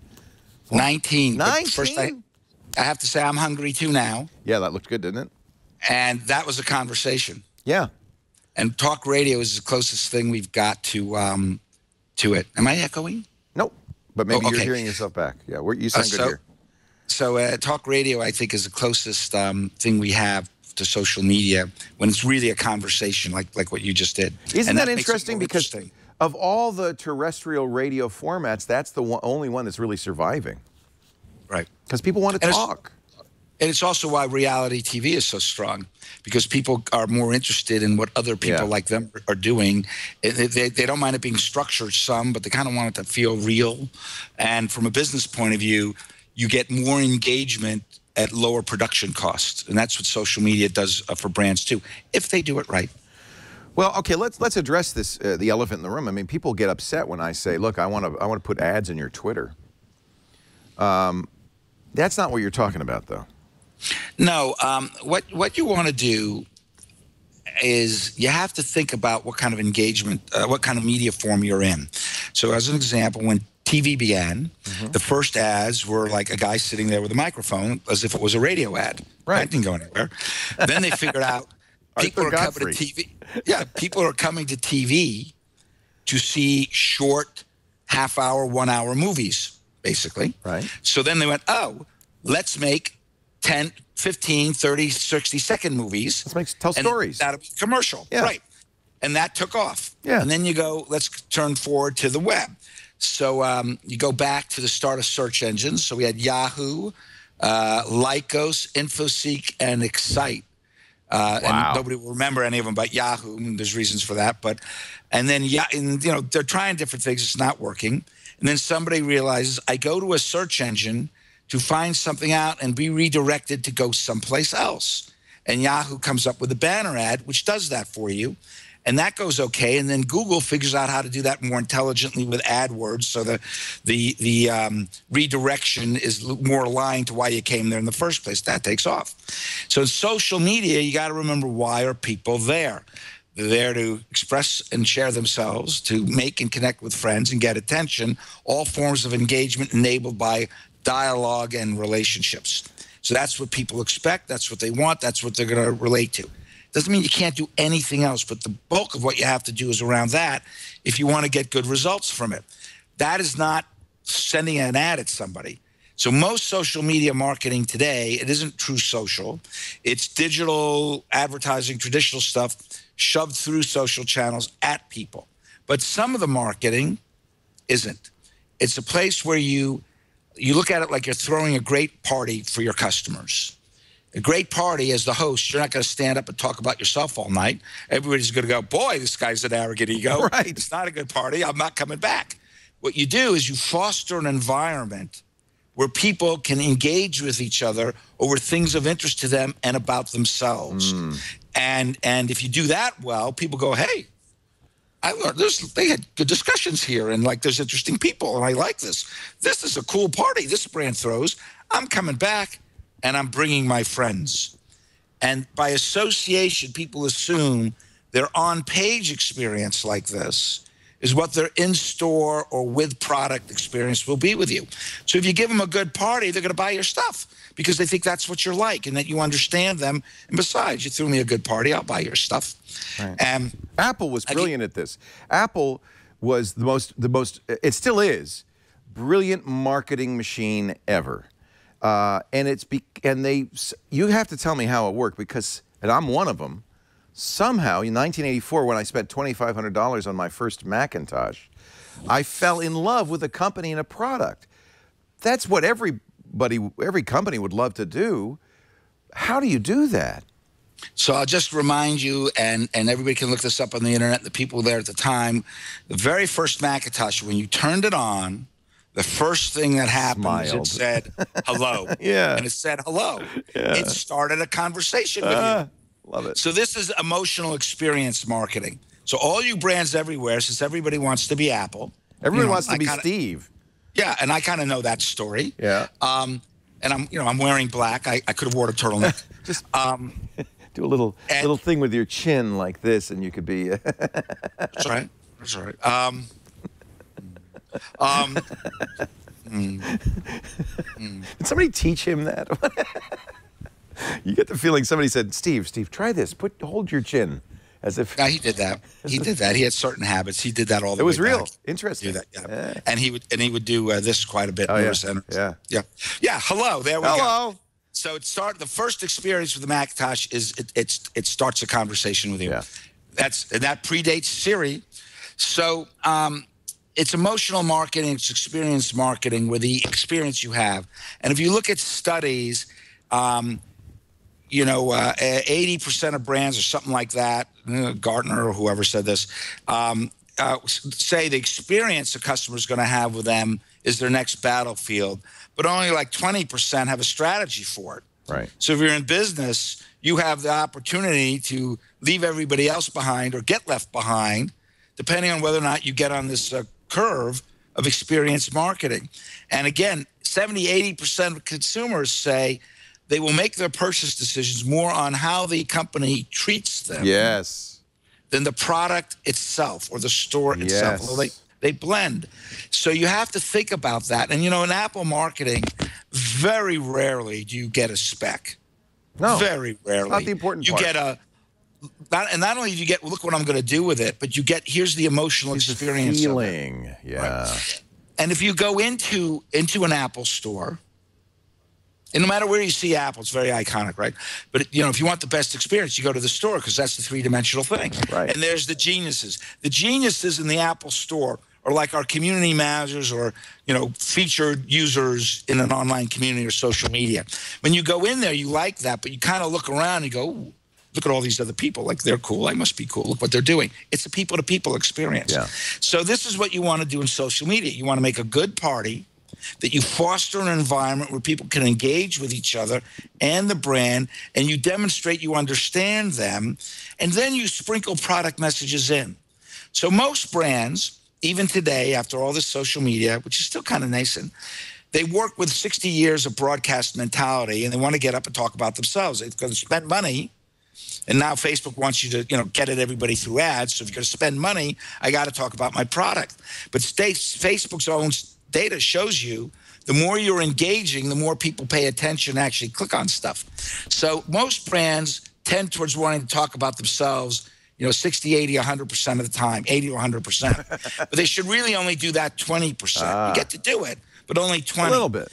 19. 19? First, I have to say I'm hungry too now. Yeah, that looked good, didn't it? And that was a conversation. Yeah. And talk radio is the closest thing we've got to it. Am I echoing? Nope. But maybe okay. you're hearing yourself back. Yeah, you sound good here. So talk radio, I think, is the closest thing we have to social media when it's really a conversation like what you just did. Isn't that interesting? Because of all the terrestrial radio formats, that's the only one that's really surviving. Right. Because people want to talk. And it's also why reality TV is so strong, because people are more interested in what other people like them are doing. They don't mind it being structured some, but they kind of want it to feel real. And from a business point of view, you get more engagement at lower production costs. And that's what social media does for brands too, if they do it right. Well, okay, let's address this, the elephant in the room. I mean, people get upset when I say, look, I want to put ads in your Twitter. That's not what you're talking about, though. No, what you want to do is you have to think about what kind of engagement, what kind of media form you're in. So as an example, when TV began, the first ads were like a guy sitting there with a microphone as if it was a radio ad. Right. That didn't go anywhere. Then they figured out people are coming to TV. Yeah, people are coming to TV to see short half-hour, one-hour movies, basically. Right. So then they went, oh, let's make 10, 15, 30, 60-second movies. Let's tell stories. That'll be commercial. Yeah. Right. And that took off. Yeah. And then you go, let's turn forward to the web. So you go back to the start of search engines. So we had Yahoo, Lycos, InfoSeek, and Excite. And nobody will remember any of them but Yahoo. And there's reasons for that. And then they're trying different things. It's not working. And then somebody realizes, I go to a search engine to find something out and be redirected to go someplace else. And Yahoo comes up with a banner ad, which does that for you. And that goes okay. And then Google figures out how to do that more intelligently with AdWords, so the redirection is more aligned to why you came there in the first place. That takes off. So in social media, you got to remember, why are people there? They're there to express and share themselves, to make and connect with friends and get attention, all forms of engagement enabled by dialogue and relationships. So that's what people expect. That's what they want. That's what they're going to relate to. Doesn't mean you can't do anything else, but the bulk of what you have to do is around that if you want to get good results from it. That is not sending an ad at somebody. So most social media marketing today, it isn't true social. It's digital advertising, traditional stuff shoved through social channels at people. But some of the marketing isn't. It's a place where you look at it like you're throwing a great party for your customers. A great party, as the host, you're not going to stand up and talk about yourself all night. Everybody's going to go, boy, this guy's an arrogant ego. Right. It's not a good party. I'm not coming back. What you do is you foster an environment where people can engage with each other over things of interest to them and about themselves. And if you do that well, people go, hey, I learned they had good discussions here, and like there's interesting people, and I like this. This is a cool party this brand throws. I'm coming back. And I'm bringing my friends. And by association, people assume their on-page experience like this is what their in-store or with product experience will be with you. So if you give them a good party, they're going to buy your stuff because they think that's what you're like and that you understand them. And besides, you threw me a good party, I'll buy your stuff. Right. Apple was brilliant at this. Apple was the most, it still is, brilliant marketing machine ever. You have to tell me how it worked, because, and I'm one of them, somehow in 1984, when I spent $2,500 on my first Macintosh, I fell in love with a company and a product. That's what every company would love to do. How do you do that? So I'll just remind you, and everybody can look this up on the internet, the people there at the time, the very first Macintosh, when you turned it on, the first thing that happened is it said, hello. Yeah. And it said, hello. Yeah. It started a conversation with you. Love it. So this is emotional experience marketing. So all you brands everywhere, since everybody wants to be Apple. Everybody wants to be Steve. Yeah, and I kind of know that story. Yeah. And I'm wearing black. I could have worn a turtleneck. Just do a little thing with your chin like this, and you could be. That's right. That's right. Did somebody teach him that? You get the feeling somebody said, Steve, try this. Hold your chin. As if. Yeah, he did that. He did that. He had certain habits. He did that all the way back. It was real. Interesting. That, yeah. And he would do this quite a bit. Oh, yeah. Yeah. Hello. There we go. Hello. So the first experience with the Macintosh is it starts a conversation with you. Yeah. That predates Siri. So it's emotional marketing, it's experience marketing, where the experience you have. And if you look at studies, 80% of brands or something like that, Gartner or whoever said this, say the experience a customer is going to have with them is their next battlefield, but only like 20% have a strategy for it. Right. So if you're in business, you have the opportunity to leave everybody else behind or get left behind, depending on whether or not you get on this curve of experience marketing. And again, 70, 80% of consumers say they will make their purchase decisions more on how the company treats them than the product itself or the store itself. Well, they blend. So you have to think about that. And, in Apple marketing, very rarely do you get a spec. No. Very rarely. Not the important part. You get not only do you get, look what I'm going to do with it, but you get, here's the emotional experience. The feeling. Yeah. Right. And if you go into an Apple store, and no matter where you see Apple, it's very iconic, right? But, if you want the best experience, you go to the store because that's the three-dimensional thing. Right. And there's the geniuses. The geniuses in the Apple store are like our community managers or, featured users in an online community or social media. When you go in there, you like that, but you kind of look around and you go, ooh, look at all these other people. Like, they're cool. I must be cool. Look what they're doing. It's a people-to-people experience. Yeah. So this is what you want to do in social media. You want to make a good party, that you foster an environment where people can engage with each other and the brand, and you demonstrate you understand them, and then you sprinkle product messages in. So most brands, even today, after all this social media, which is still kind of nascent, they work with 60 years of broadcast mentality, and they want to get up and talk about themselves. They're going to spend money, and now Facebook wants you to, get at everybody through ads. So if you're going to spend money, I got to talk about my product. But Facebook's own data shows you the more you're engaging, the more people pay attention and actually click on stuff. So most brands tend towards wanting to talk about themselves, 60, 80, 100% of the time, 80 or 100%. But they should really only do that 20%. You get to do it, but only 20. A little bit.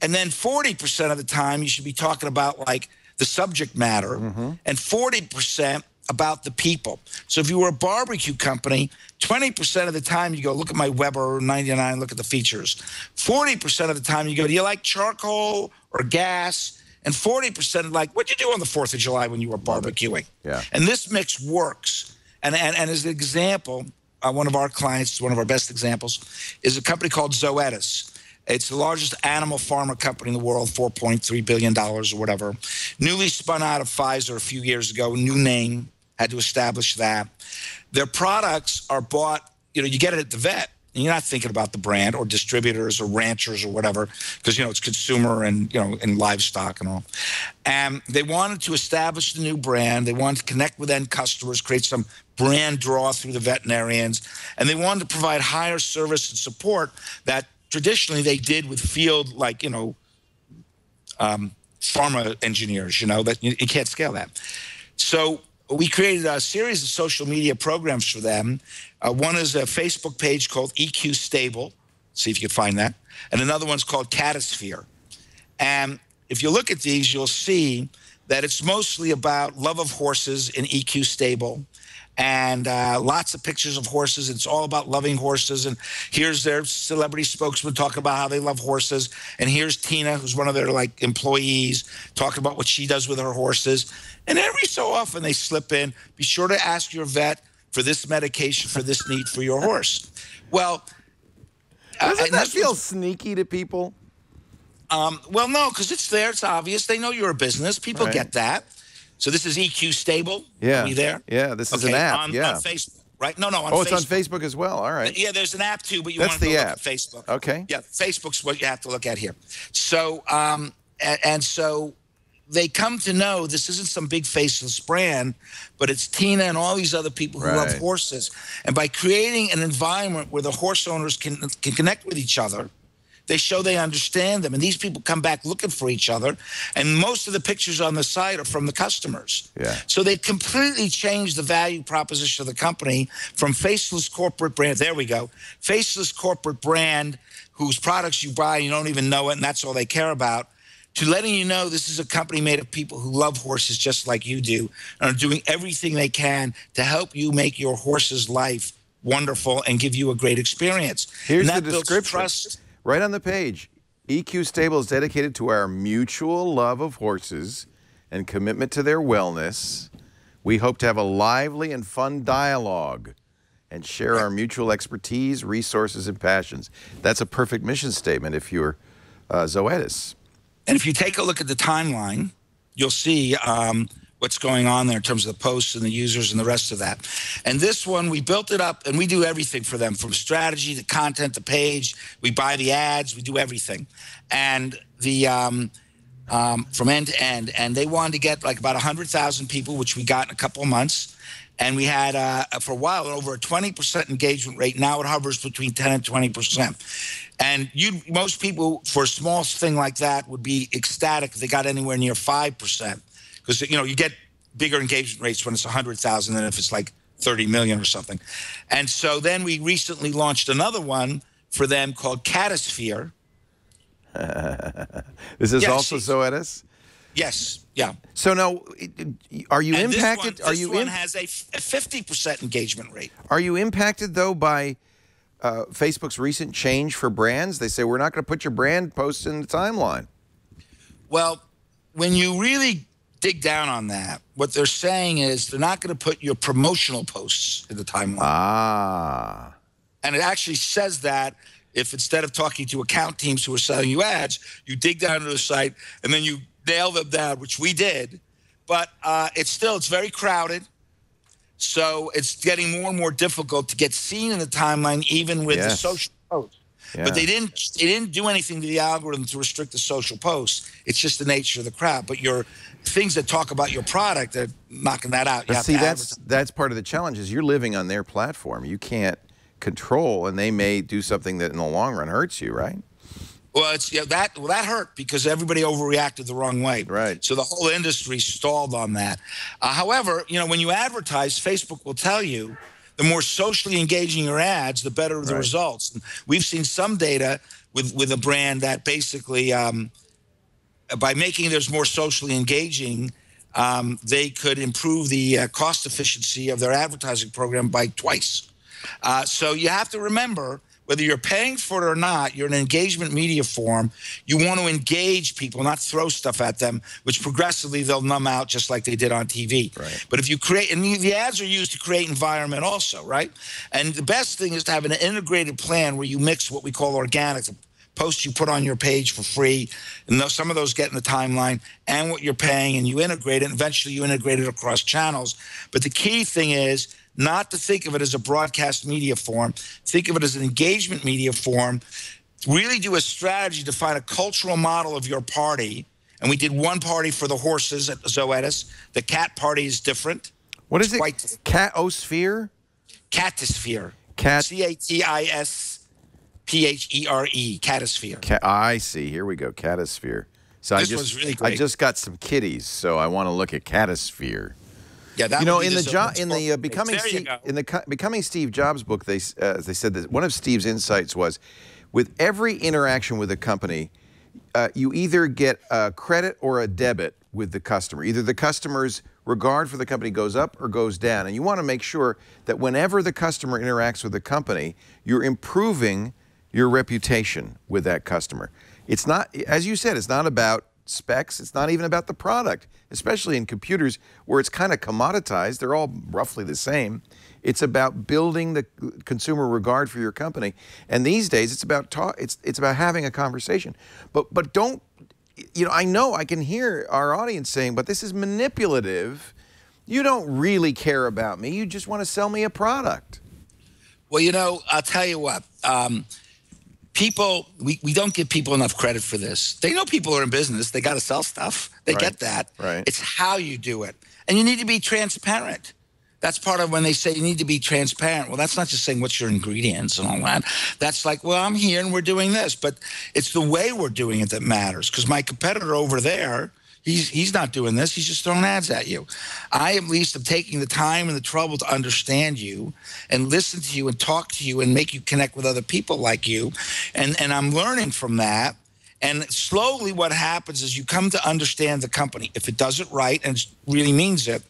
And then 40% of the time, you should be talking about like the subject matter, and 40% about the people. So if you were a barbecue company, 20% of the time you go, look at my Weber 99, look at the features. 40% of the time you go, do you like charcoal or gas? And 40% like, what'd you do on the 4th of July when you were barbecuing? Yeah. And this mix works. And as an example, one of our clients, one of our best examples, is a company called Zoetis. It's the largest animal pharma company in the world, $4.3 billion or whatever. Newly spun out of Pfizer a few years ago, new name, had to establish that. Their products are bought, you get it at the vet, and you're not thinking about the brand or distributors or ranchers or whatever, because, it's consumer and, and livestock and all. And they wanted to establish the new brand. They wanted to connect with end customers, create some brand draw through the veterinarians, and they wanted to provide higher service and support that traditionally they did with field, like, pharma engineers, that you can't scale that. So we created a series of social media programs for them. One is a Facebook page called EQ Stable. See if you can find that. And another one's called Catosphere. And if you look at these, you'll see that it's mostly about love of horses in EQ Stable. and lots of pictures of horses. It's all about loving horses. And here's their celebrity spokesman talking about how they love horses. And here's Tina, who's one of their like employees, talking about what she does with her horses. And every so often they slip in, be sure to ask your vet for this medication, for this need for your horse. Well, doesn't that feel sneaky to people? Well, no, because it's there. It's obvious. They know you're a business. People get that. So this is EQ Stable. Yeah. Are we there? Yeah, this is an app. On Facebook, right? No, on Facebook. Facebook. It's on Facebook as well. All right. Yeah, there's an app too, but you want to look at Facebook. Okay. Yeah, Facebook's what you have to look at here. So, and so they come to know this isn't some big faceless brand, but it's Tina and all these other people who love horses. And by creating an environment where the horse owners can connect with each other, they show they understand them. And these people come back looking for each other. And most of the pictures on the site are from the customers. Yeah. So they completely changed the value proposition of the company from faceless corporate brand. There we go. Faceless corporate brand whose products you buy, you don't even know it, and that's all they care about, to letting you know this is a company made of people who love horses just like you do and are doing everything they can to help you make your horse's life wonderful and give you a great experience. Here's and that the builds description. trust. Right on the page. EQ Stable is dedicated to our mutual love of horses and commitment to their wellness. We hope to have a lively and fun dialogue and share our mutual expertise, resources, and passions. That's a perfect mission statement if you're Zoetis. And if you take a look at the timeline, you'll see what's going on there in terms of the posts and the users and the rest of that. And this one, we built it up, and we do everything for them, from strategy to content to page. We buy the ads. We do everything. And the from end to end. And they wanted to get like about 100,000 people, which we got in a couple of months. And we had, for a while, over a 20% engagement rate. Now it hovers between 10 and 20%. And most people, for a small thing like that, would be ecstatic if they got anywhere near 5%. Because, you get bigger engagement rates when it's 100,000 than if it's like 30 million or something. And so then we recently launched another one for them called Catosphere. This is also Zoetis? Yes, yeah. So now, are you impacted? This one has a 50% engagement rate. Are you impacted, though, by Facebook's recent change for brands? They say, we're not going to put your brand posts in the timeline. Well, when you really dig down on that, what they're saying is they're not going to put your promotional posts in the timeline. Ah. And it actually says that if instead of talking to account teams who are selling you ads, you dig down to the site and then you nail them down, which we did. But it's very crowded. So it's getting more and more difficult to get seen in the timeline, even with the social posts. Yeah. But they didn't do anything to the algorithm to restrict the social posts. It's just the nature of the crowd. But your things that talk about your product, they're knocking that out. See, that's part of the challenge is you're living on their platform. You can't control, and they may do something that in the long run hurts you, right? Well, that hurt because everybody overreacted the wrong way. Right. So the whole industry stalled on that. However, when you advertise, Facebook will tell you the more socially engaging your ads, the better the results. And we've seen some data with a brand that basically, by making theirs more socially engaging, they could improve the cost efficiency of their advertising program by twice. So you have to remember, whether you're paying for it or not, you're an engagement media form. You want to engage people, not throw stuff at them, which progressively they'll numb out just like they did on TV. Right. But if you create, and the ads are used to create environment also, right? And the best thing is to have an integrated plan where you mix what we call organic, the posts you put on your page for free, and some of those get in the timeline, and what you're paying, and you integrate it, and eventually you integrate it across channels. But the key thing is not to think of it as a broadcast media form. Think of it as an engagement media form. Really do a strategy to find a cultural model of your party. And we did one party for the horses at Zoetis. The cat party is different. What is it? Catosphere? Catosphere. C-A-T-I-S-P-H-E-R-E. Catosphere. I see. Here we go. Catosphere. So this was really great. I just got some kitties, so I want to look at Catosphere. Yeah, that Becoming Steve Jobs book, they said that one of Steve's insights was, with every interaction with a company, you either get a credit or a debit with the customer. Either the customer's regard for the company goes up or goes down. And you want to make sure that whenever the customer interacts with the company, you're improving your reputation with that customer. It's not, as you said, it's not about specs. It's not even about the product, especially in computers where it's kind of commoditized. They're all roughly the same. It's about building the consumer regard for your company. And these days, it's about it's about having a conversation. But don't, you know I can hear our audience saying, but this is manipulative. You don't really care about me. You just want to sell me a product. Well, you know, I'll tell you what. People, we don't give people enough credit for this. They know people are in business. They got to sell stuff. They get that. Right. It's how you do it. And you need to be transparent. That's part of when they say you need to be transparent. Well, that's not just saying what's your ingredients and all that. That's like, well, I'm here and we're doing this. But it's the way we're doing it that matters. Because my competitor over there, he's not doing this. He's just throwing ads at you. I at least am taking the time and the trouble to understand you and listen to you and talk to you and make you connect with other people like you. And I'm learning from that. And slowly what happens is you come to understand the company. If it does it right and really means it,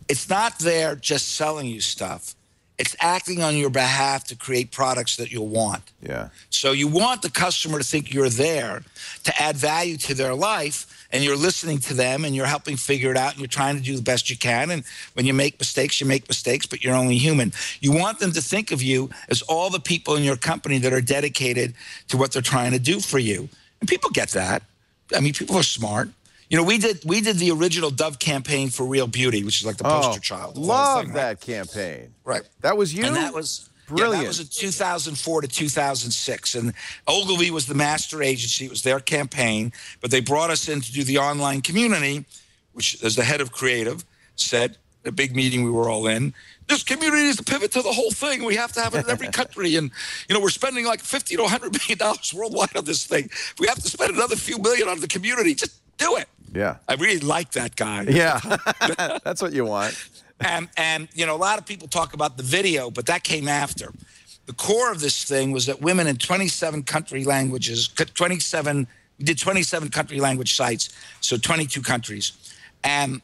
it's not there just selling you stuff. It's acting on your behalf to create products that you'll want. Yeah. So you want the customer to think you're there to add value to their life, and you're listening to them and you're helping figure it out and you're trying to do the best you can. And when you make mistakes, but you're only human. You want them to think of you as all the people in your company that are dedicated to what they're trying to do for you. And people get that. I mean, people are smart. You know, we did the original Dove campaign for Real Beauty, which is like the poster child. Love that campaign. Right. That was you? And that was brilliant. Yeah, that was in 2004 to 2006. And Ogilvy was the master agency. It was their campaign. But they brought us in to do the online community, which, as the head of creative said, a big meeting we were all in, this community is the pivot to the whole thing. We have to have it in every country. And, you know, we're spending like $50 to $100 million worldwide on this thing. If we have to spend another few million on the community, just do it. Yeah. I really like that guy. Yeah. That's what you want. And, you know, a lot of people talk about the video, but that came after. The core of this thing was that women in 27 country languages, we did 27 country language sites, so 22 countries. And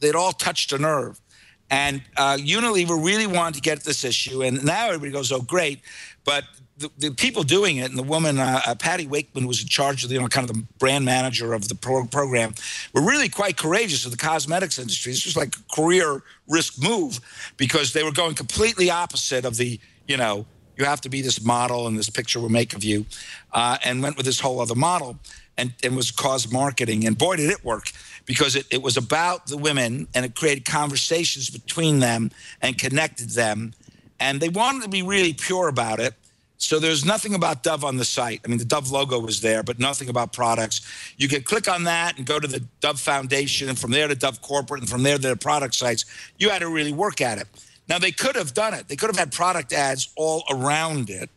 they'd all touched a nerve. And Unilever really wanted to get at this issue, and now everybody goes, oh, great. But the people doing it, and the woman, Patty Wakeman, was in charge of, kind of the brand manager of the program, were really quite courageous of the cosmetics industry. This was like a career risk move because they were going completely opposite of the, you have to be this model and this picture we'll make of you, and went with this whole other model and was cause marketing. And boy, did it work, because it was about the women and it created conversations between them and connected them. And they wanted to be really pure about it. So there's nothing about Dove on the site. I mean, the Dove logo was there, but nothing about products. You could click on that and go to the Dove Foundation, and from there to Dove Corporate, and from there to the product sites. You had to really work at it. Now, they could have done it. They could have had product ads all around it,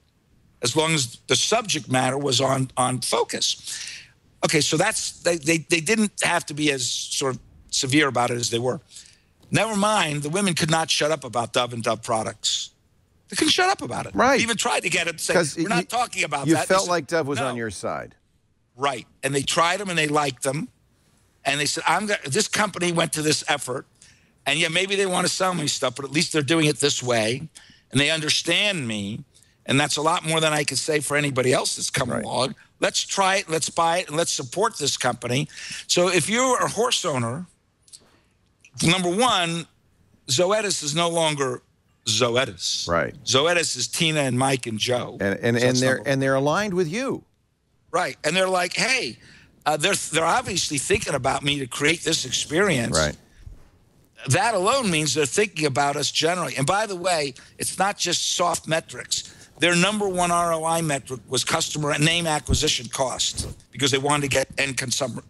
as long as the subject matter was on focus. Okay, so they didn't have to be as sort of severe about it as they were. Never mind, the women could not shut up about Dove and Dove products. They couldn't shut up about it. Right. They even tried to get it to say, we're not talking about that. You felt like Dove was on your side. Right. And they tried them and they liked them. And they said, this company went to this effort. And yeah, maybe they want to sell me stuff, but at least they're doing it this way. And they understand me. And that's a lot more than I could say for anybody else that's come along. Let's try it, let's buy it, and let's support this company. So if you're a horse owner, number one, Zoetis is no longer Zoetis. Right. Zoetis is Tina and Mike and Joe. And they're aligned with you. Right. And they're like, hey, they're obviously thinking about me to create this experience. Right. That alone means they're thinking about us generally. And by the way, it's not just soft metrics. Their number one ROI metric was customer name acquisition cost, because they wanted to get end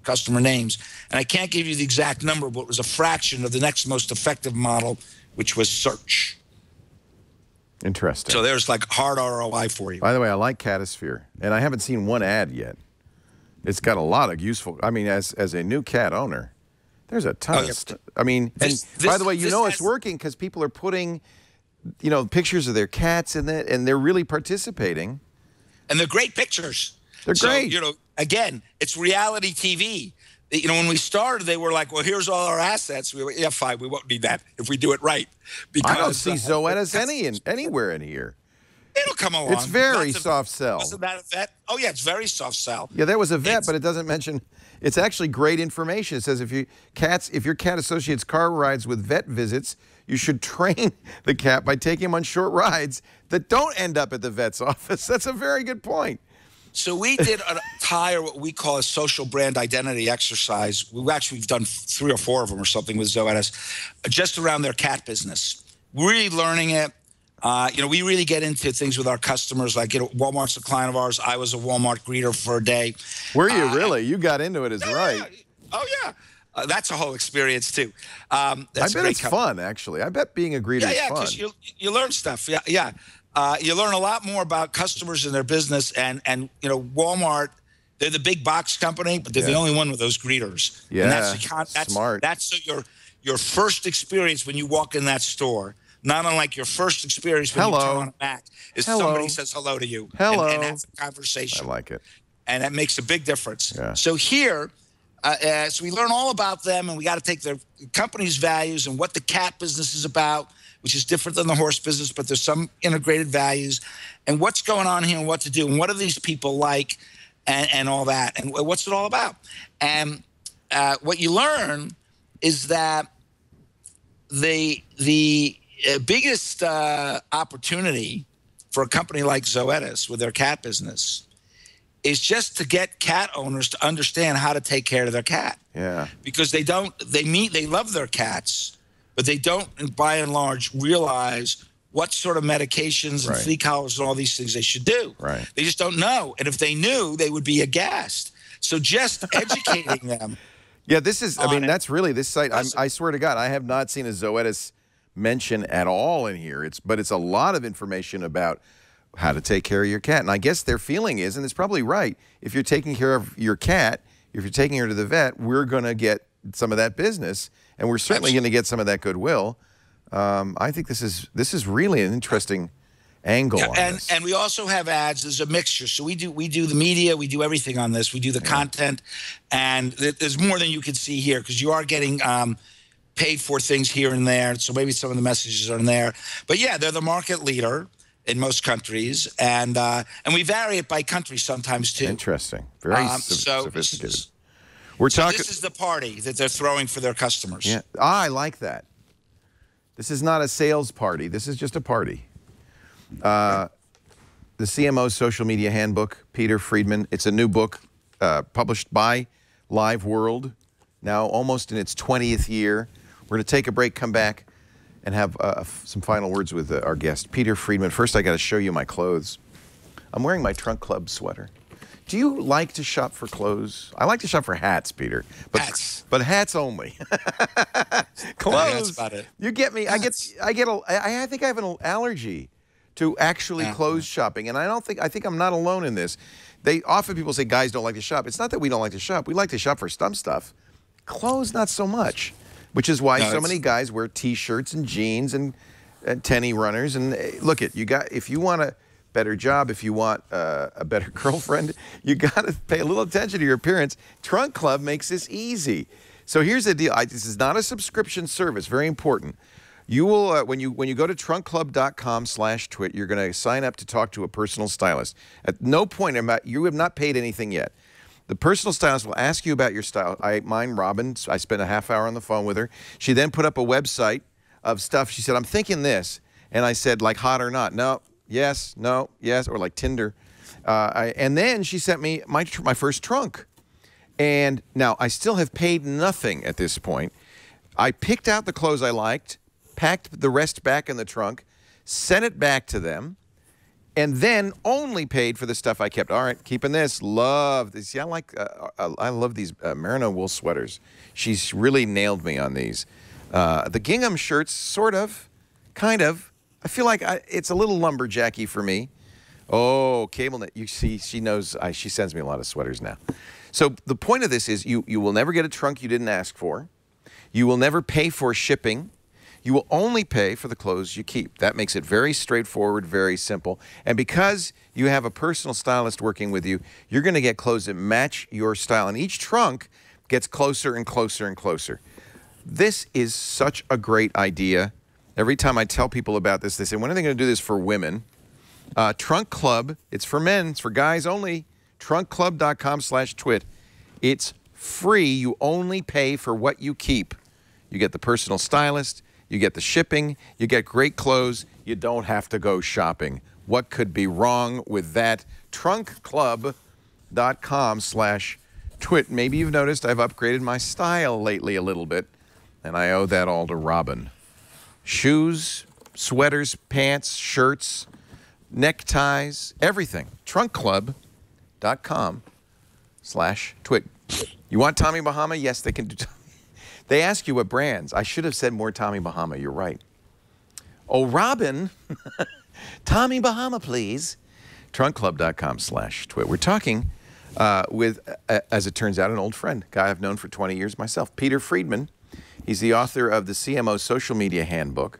customer names. And I can't give you the exact number, but it was a fraction of the next most effective model, which was search. Interesting. So there's like hard ROI for you. By the way, I like Catasphere, and I haven't seen one ad yet. It's got a lot of useful, I mean, as a new cat owner, there's a ton of stuff. I mean, by the way, it's working because people are putting, pictures of their cats in it, and they're really participating. And they're great pictures. They're great. Again, it's reality TV. You know, when we started, they were like, well, here's all our assets. We were, yeah, fine, we won't need that if we do it right. Because, I don't see Zoetis anywhere in here. It'll come along. It's very soft sell. Wasn't that a vet? Oh, yeah, it's very soft sell. Yeah, there was a vet, but it doesn't mention. It's actually great information. It says if your cat associates car rides with vet visits, you should train the cat by taking him on short rides that don't end up at the vet's office. That's a very good point. So we did an entire, what we call a social brand identity exercise. We've done 3 or 4 of them or something with Zoetis, just around their cat business. Really learning it. You know, we really get into things with our customers. Like, you know, Walmart's a client of ours. I was a Walmart greeter for a day. Were you really? You got into it, right? Yeah. Oh, yeah. That's a whole experience, too. I bet it's fun, actually. I bet being a greeter is fun. Yeah, because you learn stuff. Yeah. You learn a lot more about customers and their business. And you know, Walmart, they're the big box company, but they're the only one with those greeters. Yeah, and that's smart. That's your first experience when you walk in that store. Not unlike your first experience when you turn on a Mac, is somebody says hello to you and has a conversation. I like it. And that makes a big difference. Yeah. So here, so we learn all about them, and we got to take their company's values and what the cat business is about, which is different than the horse business, but there's some integrated values, and what's going on here and what to do, and what do these people like, and all that, and what's it all about. And what you learn is that the biggest opportunity for a company like Zoetis with their cat business is just to get cat owners to understand how to take care of their cat. Yeah. Because they love their cats, but they don't, by and large, realize what sort of medications and flea collars and all these things they should do. Right. They just don't know. And if they knew, they would be aghast. So just educating them. Yeah, this is, I mean, that's really this site. I swear to God, I have not seen a Zoetis mention at all in here. But it's a lot of information about how to take care of your cat. And I guess their feeling is, and it's probably right, if you're taking care of your cat, if you're taking her to the vet, we're going to get some of that business, and we're certainly going to get some of that goodwill. I think this is really an interesting angle on this. And we also have ads. There's a mixture. So we do the media, we do everything on this. We do the content, and there's more than you can see here because you are getting paid for things here and there. So maybe some of the messages are in there. But yeah, they're the market leader in most countries, and we vary it by country sometimes too. Interesting, very sophisticated. This is the party that they're throwing for their customers. Yeah, I like that. This is not a sales party. This is just a party. The CMO's Social Media Handbook, Peter Friedman. It's a new book published by eWorld, now almost in its 20th year. We're going to take a break, come back, and have some final words with our guest, Peter Friedman. First, I got to show you my clothes. I'm wearing my Trunk Club sweater. Do you like to shop for clothes? I like to shop for hats, Peter. But hats only. Clothes. That's about it. You get me. I think I have an allergy to actually clothes shopping, and I think I'm not alone in this. Often people say guys don't like to shop. It's not that we don't like to shop. We like to shop for some stuff. Clothes, not so much. Which is why so many guys wear T-shirts and jeans and tenny runners. And look, if you want a better job, if you want a better girlfriend, you got to pay a little attention to your appearance. Trunk Club makes this easy. So here's the deal. This is not a subscription service. Very important. You will when you go to trunkclub.com/twit, you're going to sign up to talk to a personal stylist. At no point you have not paid anything yet. The personal stylist will ask you about your style. Mine, Robin, I spent a half hour on the phone with her. She then put up a website of stuff. She said, I'm thinking this. And I said, like hot or not? No, yes, no, yes, or like Tinder. And then she sent me my first trunk. And now I still have paid nothing at this point. I picked out the clothes I liked, packed the rest back in the trunk, sent it back to them, and then only paid for the stuff I kept. All right, keeping this. Love this. See, I love these merino wool sweaters. She's really nailed me on these. The gingham shirts, sort of, kind of. I feel like it's a little lumberjacky for me. Oh, cable knit. You see, she knows. She sends me a lot of sweaters now. So the point of this is you will never get a trunk you didn't ask for. You will never pay for shipping. You will only pay for the clothes you keep. That makes it very straightforward, very simple. And because you have a personal stylist working with you, you're going to get clothes that match your style. And each trunk gets closer and closer and closer. This is such a great idea. Every time I tell people about this, they say, when are they going to do this for women? Trunk Club, it's for men, it's for guys only. Trunkclub.com/twit. It's free. You only pay for what you keep. You get the personal stylist, you get the shipping, you get great clothes. You don't have to go shopping. What could be wrong with that? Trunkclub.com/twit. Maybe you've noticed I've upgraded my style lately a little bit, and I owe that all to Robin. Shoes, sweaters, pants, shirts, neckties, everything. Trunkclub.com/twit. You want Tommy Bahama? Yes, they can do. They ask you what brands. I should have said more Tommy Bahama. You're right. Oh, Robin, Tommy Bahama, please. Trunkclub.com/twit. We're talking with, as it turns out, an old friend, guy I've known for 20 years myself, Peter Friedman. He's the author of the CMO Social Media Handbook.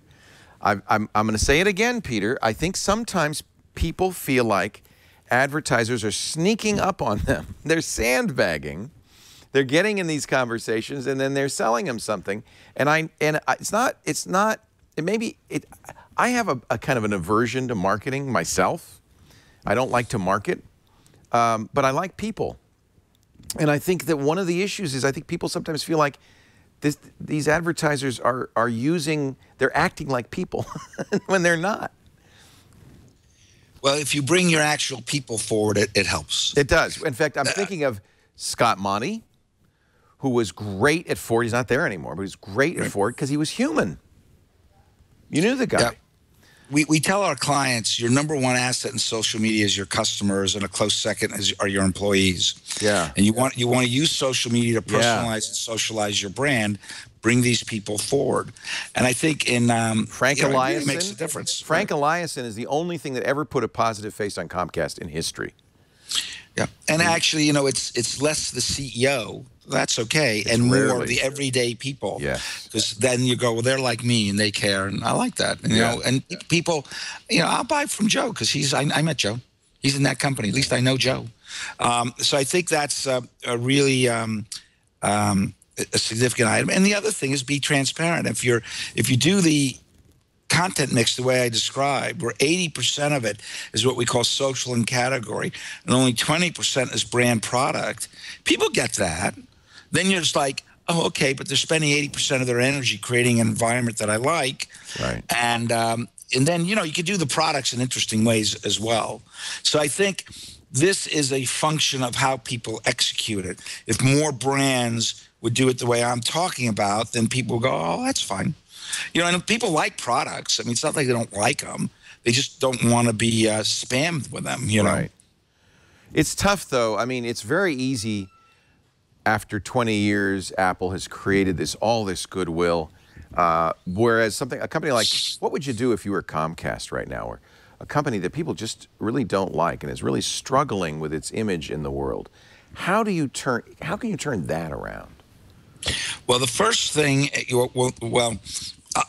I'm going to say it again, Peter. I think sometimes people feel like advertisers are sneaking up on them. They're sandbagging. They're getting in these conversations, and then they're selling them something. I have a kind of an aversion to marketing myself. I don't like to market, but I like people. And I think that one of the issues is I think people sometimes feel like these advertisers are they're acting like people when they're not. Well, if you bring your actual people forward, it helps. It does. In fact, I'm thinking of Scott Monty, who was great at Ford. He's not there anymore, but he's great at Ford because he was human. You knew the guy. Yeah. We tell our clients your number one asset in social media is your customers, and a close second are your employees. Yeah. And you want to use social media to personalize and socialize your brand, bring these people forward. And I think in Frank Eliason, Eliason it makes a difference. Frank Eliason is the only thing that ever put a positive face on Comcast in history. Yeah. And actually, it's less the CEO. That's okay. It's and rarely more of the everyday people. Yes. Because then you go, well, they're like me and they care. And I like that. And, you know, and people, I'll buy from Joe because I met Joe. He's in that company. At least I know Joe. So I think that's a really a significant item. And the other thing is be transparent. If you do the content mix the way I described, where 80% of it is what we call social and category, and only 20% is brand product, people get that. Then you're just like, oh, okay, but they're spending 80% of their energy creating an environment that I like. Right. And then, you can do the products in interesting ways as well. So I think this is a function of how people execute it. If more brands would do it the way I'm talking about, then people will go, oh, that's fine. And people like products. I mean, it's not like they don't like them. They just don't want to be spammed with them, Right. It's tough, though. I mean, it's very easy. After 20 years, Apple has created all this goodwill. Whereas a company like, what would you do if you were Comcast right now, or a company that people just really don't like and is really struggling with its image in the world? How can you turn that around? Well, the first thing,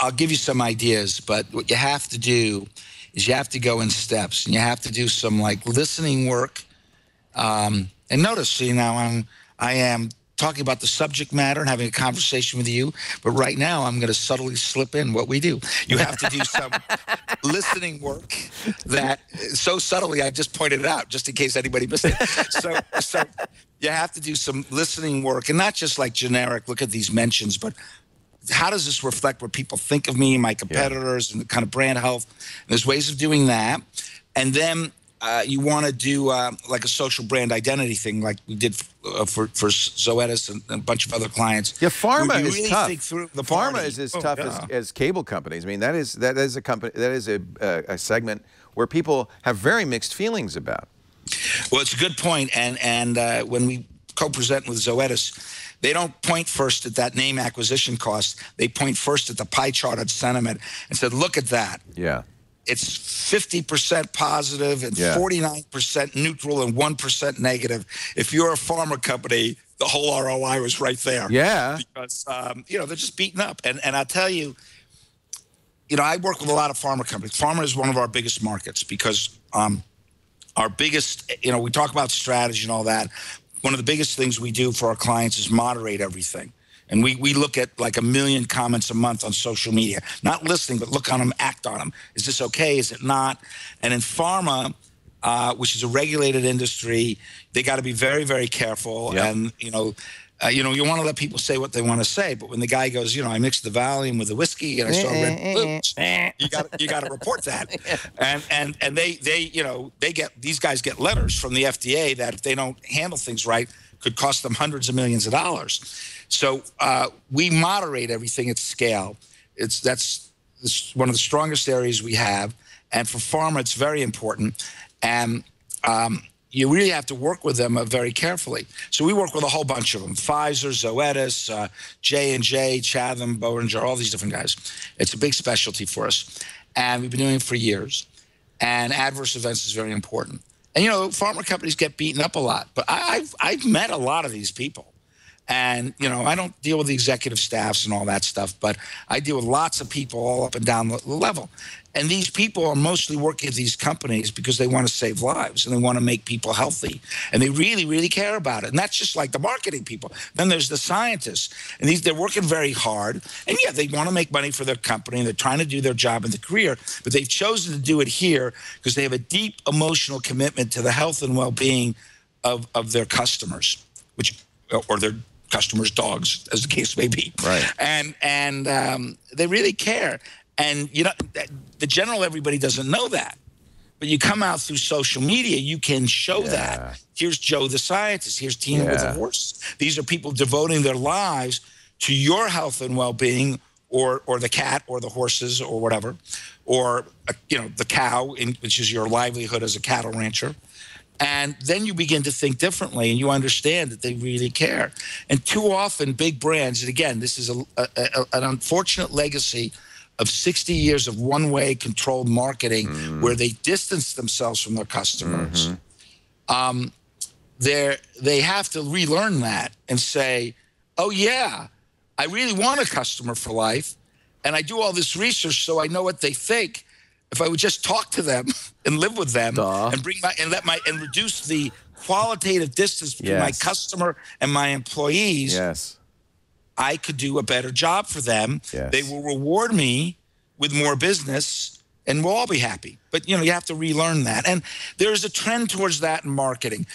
I'll give you some ideas, but what you have to do is you have to go in steps, and you have to do some listening work. And notice, I am talking about the subject matter and having a conversation with you, but right now I'm going to subtly slip in what we do. You have to do some listening work that so subtly I just pointed it out just in case anybody missed it. So you have to do some listening work, and not just generic, look at these mentions, but how does this reflect what people think of me, my competitors, and the kind of brand health? And there's ways of doing that. And then you want to do a social brand identity thing like we did for Zoetis and a bunch of other clients. Yeah, pharma is really tough. Think through the pharma party. is as tough as cable companies. I mean, that is a company, that is a segment where people have very mixed feelings about. Well, it's a good point. And when we co-present with Zoetis, they don't point first at that name acquisition cost. They point first at the pie chart of sentiment and said, look at that. Yeah. It's 50% positive and 49% neutral and 1% negative. If you're a pharma company, the whole ROI was right there. Yeah. Because, they're just beaten up. And I'll tell you, I work with a lot of pharma companies. Pharma is one of our biggest markets because our biggest, we talk about strategy and all that. one of the biggest things we do for our clients is moderate everything. And we look at like 1 million comments a month on social media, not listening, but look on them, act on them. Is this okay? Is it not? And in pharma, which is a regulated industry, they got to be very, very careful. Yep. And, you want to let people say what they want to say. But when the guy goes, I mixed the Valium with the whiskey and I saw red boots, you got to report that. And they get, these guys get letters from the FDA that if they don't handle things right, could cost them hundreds of millions of dollars. So we moderate everything at scale. That's one of the strongest areas we have. And for pharma, it's very important. And you really have to work with them very carefully. So we work with a whole bunch of them: Pfizer, Zoetis, J&J, Chatham, Boehringer, all these different guys. It's a big specialty for us. And we've been doing it for years. And adverse events is very important. And, pharma companies get beaten up a lot. But I've met a lot of these people. And, I don't deal with the executive staffs and all that stuff, but I deal with lots of people all up and down the level. And these people are mostly working at these companies because they want to save lives and they want to make people healthy. And they really, really care about it. And that's just like the marketing people. Then there's the scientists. And they're working very hard. And, yeah, they want to make money for their company and they're trying to do their job in the career. But they've chosen to do it here because they have a deep emotional commitment to the health and well-being of their customers, or their customers' dogs, as the case may be. Right. And they really care. And, the general everybody doesn't know that. But you come out through social media, you can show that. Here's Joe the scientist. Here's Tina with the horse. These are people devoting their lives to your health and well-being, or the cat or the horses or whatever, or, the cow, which is your livelihood as a cattle rancher. And then you begin to think differently and you understand that they really care. And too often big brands, and again, this is an unfortunate legacy of 60 years of one-way controlled marketing where they distance themselves from their customers. They have to relearn that and say, oh, yeah, I really want a customer for life, and I do all this research so I know what they think. If I would just talk to them and live with them and reduce the qualitative distance between my customer and my employees, I could do a better job for them. They will reward me with more business and we'll all be happy. But, you have to relearn that. And there's a trend towards that in marketing.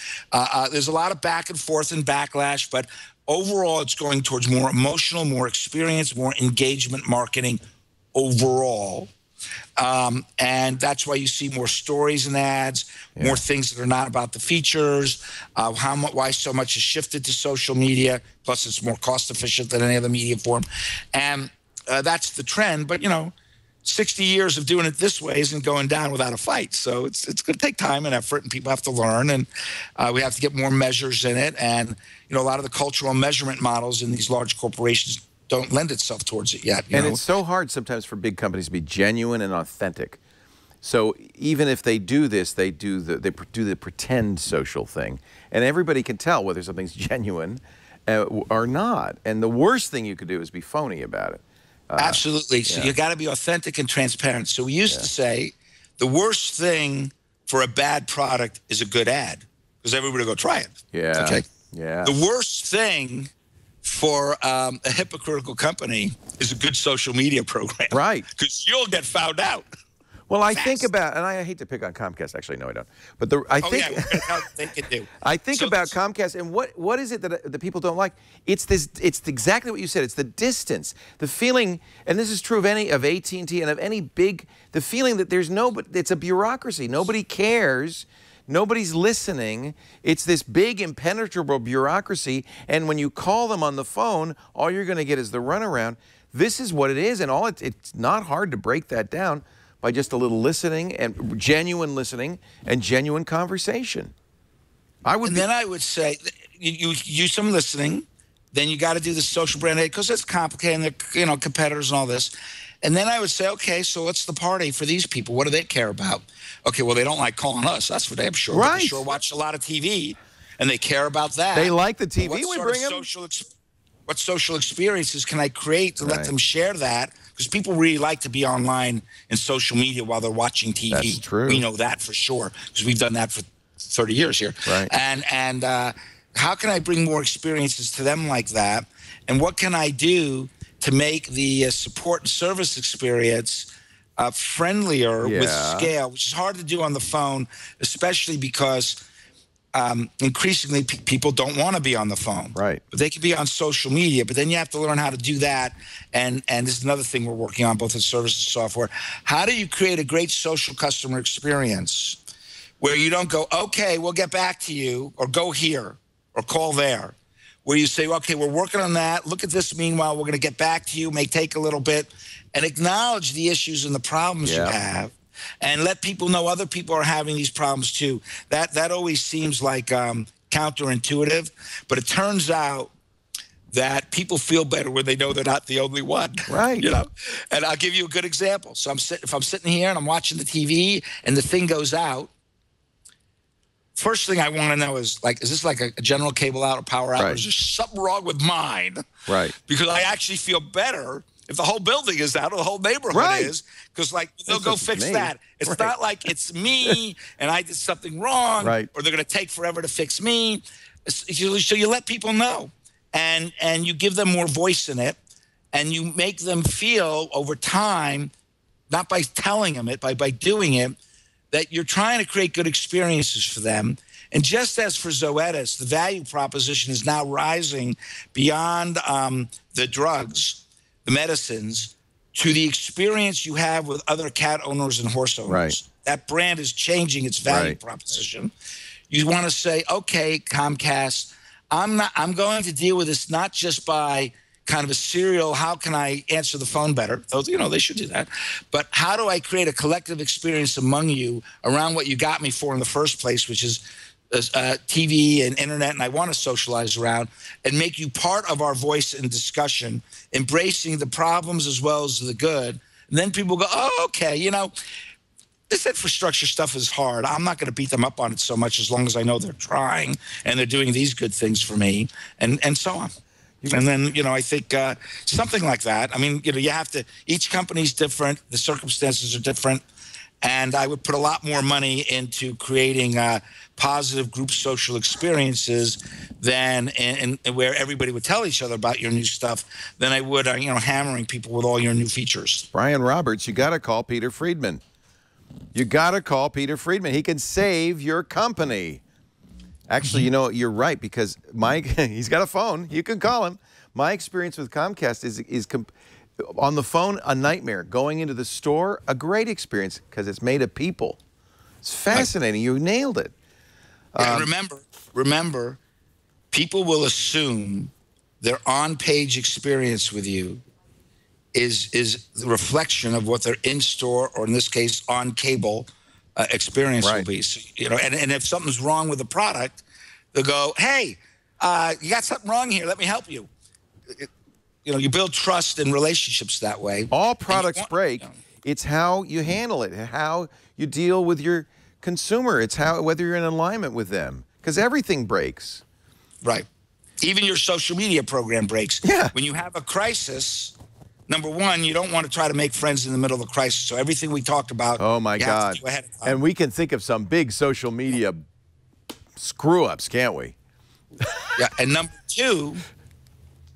There's a lot of back and forth and backlash, but overall it's going towards more emotional, more experience, more engagement marketing overall. And that's why you see more stories in ads, more things that are not about the features, why so much is shifted to social media, plus it's more cost efficient than any other media form. And that's the trend. But, 60 years of doing it this way isn't going down without a fight. So it's going to take time and effort, and people have to learn, and we have to get more measures in it. And, a lot of the cultural measurement models in these large corporations don't lend itself towards it yet. And it's so hard sometimes for big companies to be genuine and authentic. So even if they do this, they do the pretend social thing, and everybody can tell whether something's genuine or not. And the worst thing you could do is be phony about it. Absolutely. So you got to be authentic and transparent. So we used to say the worst thing for a bad product is a good ad, because everybody will go try it. Okay. The worst thing for a hypocritical company is a good social media program. Right. Because you'll get found out. Well, I think about, and I hate to pick on Comcast. Actually, no, I don't. But I think they can do. I think about Comcast, and what is it that the people don't like? It's exactly what you said. It's the distance, the feeling, and this is true of AT&T and of any big, the feeling that it's a bureaucracy. Nobody cares. Nobody's listening. It's this big, impenetrable bureaucracy, and when you call them on the phone, all you're going to get is the runaround. This is what it is, and it's not hard to break that down by just a little listening and genuine conversation. I would say you use some listening, then you got to do the social brand aid because it's complicated, and competitors and all this. And then I would say, okay, so what's the party for these people? What do they care about? Okay, well, they don't like calling us. That's for damn sure. Right. But they sure watch a lot of TV, and they care about that. They like the TV we bring them. What social experiences can I create to let them share that? Because people really like to be online and social media while they're watching TV. That's true. We know that for sure because we've done that for 30 years here. Right. And how can I bring more experiences to them like that? And what can I do to make the support and service experience friendlier with scale, which is hard to do on the phone, especially because increasingly people don't want to be on the phone. Right. But they can be on social media, but then you have to learn how to do that. And this is another thing we're working on, both in service and software. How do you create a great social customer experience where you don't go, okay, we'll get back to you, or go here, or call there, where you say, okay, we're working on that. Look at this. Meanwhile, we're going to get back to you, may take a little bit, and acknowledge the issues and the problems you have. And let people know other people are having these problems too. That always seems like counterintuitive, but it turns out that people feel better when they know they're not the only one. Right. You know. And I'll give you a good example. So if I'm sitting here and I'm watching the TV and the thing goes out, first thing I want to know is, like, is this like a general cable out or power out? Or is there something wrong with mine? Right. Because I actually feel better if the whole building is out or the whole neyborhood is, because, like, they'll go fix that. It's not like it's me and I did something wrong, or they're going to take forever to fix me. So you let people know, and you give them more voice in it, and you make them feel over time, not by telling them it, by doing it, that you're trying to create good experiences for them. And just as for Zoetis, the value proposition is now rising beyond the drugs, the medicines, to the experience you have with other cat owners and horse owners. Right. That brand is changing its value proposition. You want to say, okay, Comcast, I'm going to deal with this not just by kind of a serial, how can I answer the phone better? Those, you know, they should do that. But how do I create a collective experience among you around what you got me for in the first place, which is TV and internet, and I want to socialize around, and make you part of our voice and discussion, embracing the problems as well as the good. And then people go, oh, okay, you know, this infrastructure stuff is hard. I'm not going to beat them up on it so much as long as I know they're trying and they're doing these good things for me, and so on. And then, you know, I think something like that. I mean, you know, you have to, each company's different, the circumstances are different, and I would put a lot more money into creating positive group social experiences than where everybody would tell each other about your new stuff than I would, you know, hammering people with all your new features. Brian Roberts, you got to call Peter Friedman. You got to call Peter Friedman. He can save your company. Actually, you know, you're right, because Mike, he's got a phone. You can call him. My experience with Comcast is on the phone, a nightmare. Going into the store, a great experience, because it's made of people. It's fascinating. You nailed it. And remember, people will assume their on-page experience with you is the reflection of what their in-store, or in this case, on-cable experience will be. So, you know, and if something's wrong with the product, they'll go, hey, you got something wrong here. Let me help you. You know, you build trust and relationships that way. All products break. It's how you handle it, how you deal with your consumer. It's how, whether you're in alignment with them, because everything breaks. Right. Even your social media program breaks. Yeah. When you have a crisis, number one, you don't want to try to make friends in the middle of a crisis. So everything we talked about, oh my God. And we can think of some big social media screw-ups, can't we? Yeah. And number two,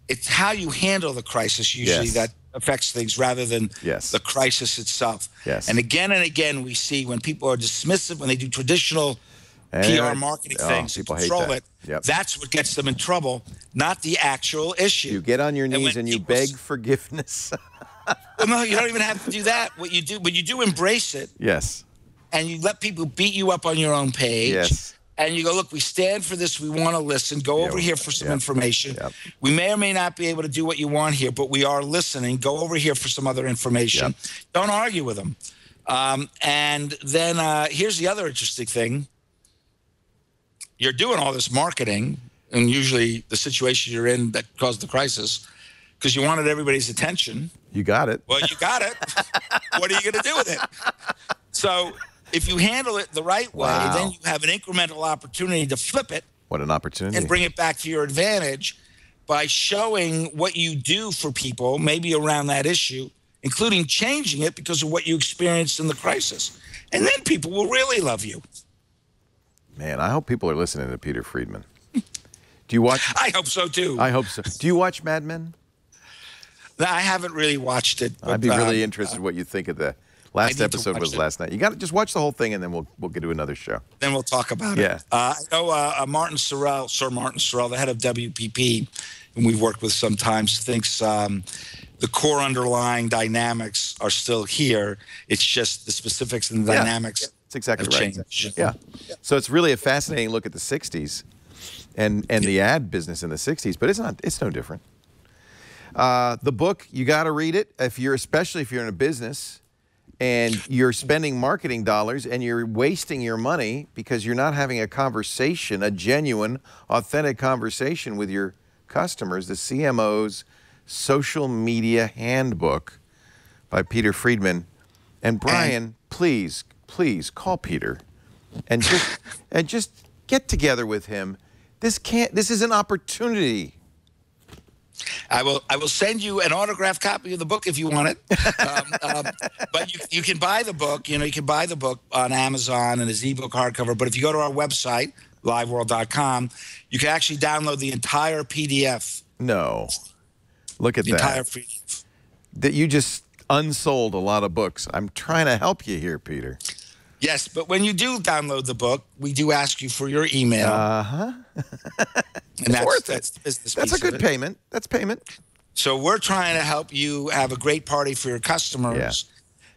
it's how you handle the crisis usually that affects things, rather than the crisis itself. Yes. And again, we see when people are dismissive, when they do traditional PR marketing things to control it, that's what gets them in trouble, not the actual issue. You get on your knees and you beg forgiveness. Well, no, you don't even have to do that. What you do, but you do embrace it. Yes. And you let people beat you up on your own page. Yes. And you go, look, we stand for this. We want to listen. Go over here for some information. We may or may not be able to do what you want here, but we are listening. Go over here for some other information. Don't argue with them. And then here's the other interesting thing. You're doing all this marketing, and usually the situation you're in that caused the crisis, because you wanted everybody's attention. You got it. Well, you got it. What are you going to do with it? So if you handle it the right way, then you have an incremental opportunity to flip it. What an opportunity. And bring it back to your advantage by showing what you do for people, maybe around that issue, including changing it because of what you experienced in the crisis. And then people will really love you. Man, I hope people are listening to Peter Friedman. Do you watch? I hope so, too. I hope so. Do you watch Mad Men? No, I haven't really watced it. But, I'd be really interested in what you think of the last episode was last night. You got to just watch the whole thing, and then we'll get to another show. Then we'll talk about it. I know Sir Martin Sorrell, the head of WPP, whom we've worked with sometimes, thinks the core underlying dynamics are still here. It's just the specifics and the dynamics. That's exactly right. Changed. Yeah. So it's really a fascinating look at the 60s and the ad business in the 60s, but it's no different. The book, you got to read it especially if you're in a business and you're spending marketing dollars and you're wasting your money because you're not having a conversation, a genuine, authentic conversation with your customers. The CMO's Social Media Handbook by Peter Friedman. And Brian, please call Peter and just get together with him. This is an opportunity. I will send you an autographed copy of the book if you want it. But you can buy the book. You can buy the book on Amazon and as ebook hardcover. But if you go to our website, liveworld.com, you can actually download the entire PDF. No. Look at that. The entire PDF. That you just unsold a lot of books. I'm trying to help you here, Peter. Yes, but when you do download the book, we do ask you for your email. And that's worth that's it. the business That's a piece of good it. payment. That's payment. So we're trying to help you have a great party for your customers.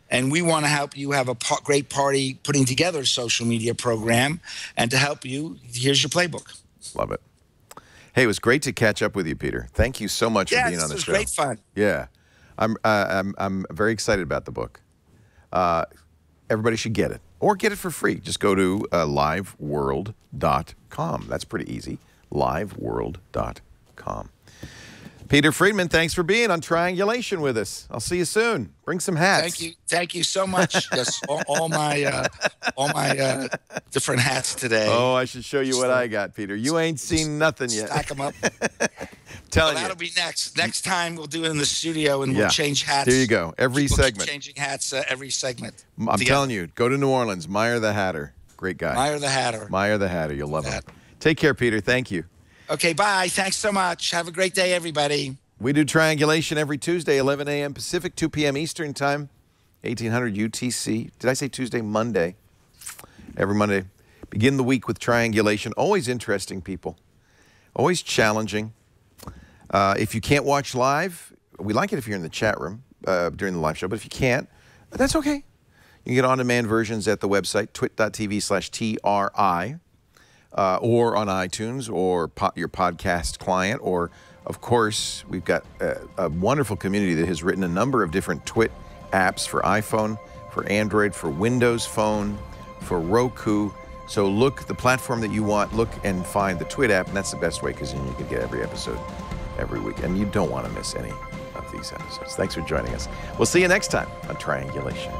And we want to help you have a great party putting together a social media program. And to help you, here's your playbook. Love it. Hey, it was great to catch up with you, Peter. Thank you so much for being on the show. It was great fun. Yeah. I'm very excited about the book. Everybody should get it. Or get it for free. Just go to liveworld.com. That's pretty easy. liveworld.com. Peter Friedman, thanks for being on Triangulation with us. I'll see you soon. Bring some hats. Thank you so much. Yes, all my different hats today. Oh, I should show you what I got, Peter. You ain't seen nothing yet. Stack them up. Telling you. That'll be next. Next time we'll do it in the studio and we'll change hats. There you go. Every segment. Changing hats every segment. I'm telling you, go to New Orleans. Meyer the Hatter. Great guy. Meyer the Hatter. Meyer the Hatter. You'll love him. Take care, Peter. Thank you. Okay, bye. Thanks so much. Have a great day, everybody. We do Triangulation every Tuesday, 11 a.m. Pacific, 2 p.m. Eastern Time, 1800 UTC. Did I say Tuesday? Monday. Every Monday. Begin the week with Triangulation. Always interesting people. Always challenging. If you can't watch live, we like it if you're in the chat room during the live show, but if you can't, that's okay. You can get on-demand versions at the website, twit.tv/TRI, or on iTunes or your podcast client, or, of course, we've got a wonderful community that has written a number of different Twit apps for iPhone, for Android, for Windows Phone, for Roku. So look, the platform that you want, look and find the Twit app, and that's the best way because then you can get every episode every week. And you don't want to miss any of these episodes. Thanks for joining us. We'll see you next time on Triangulation.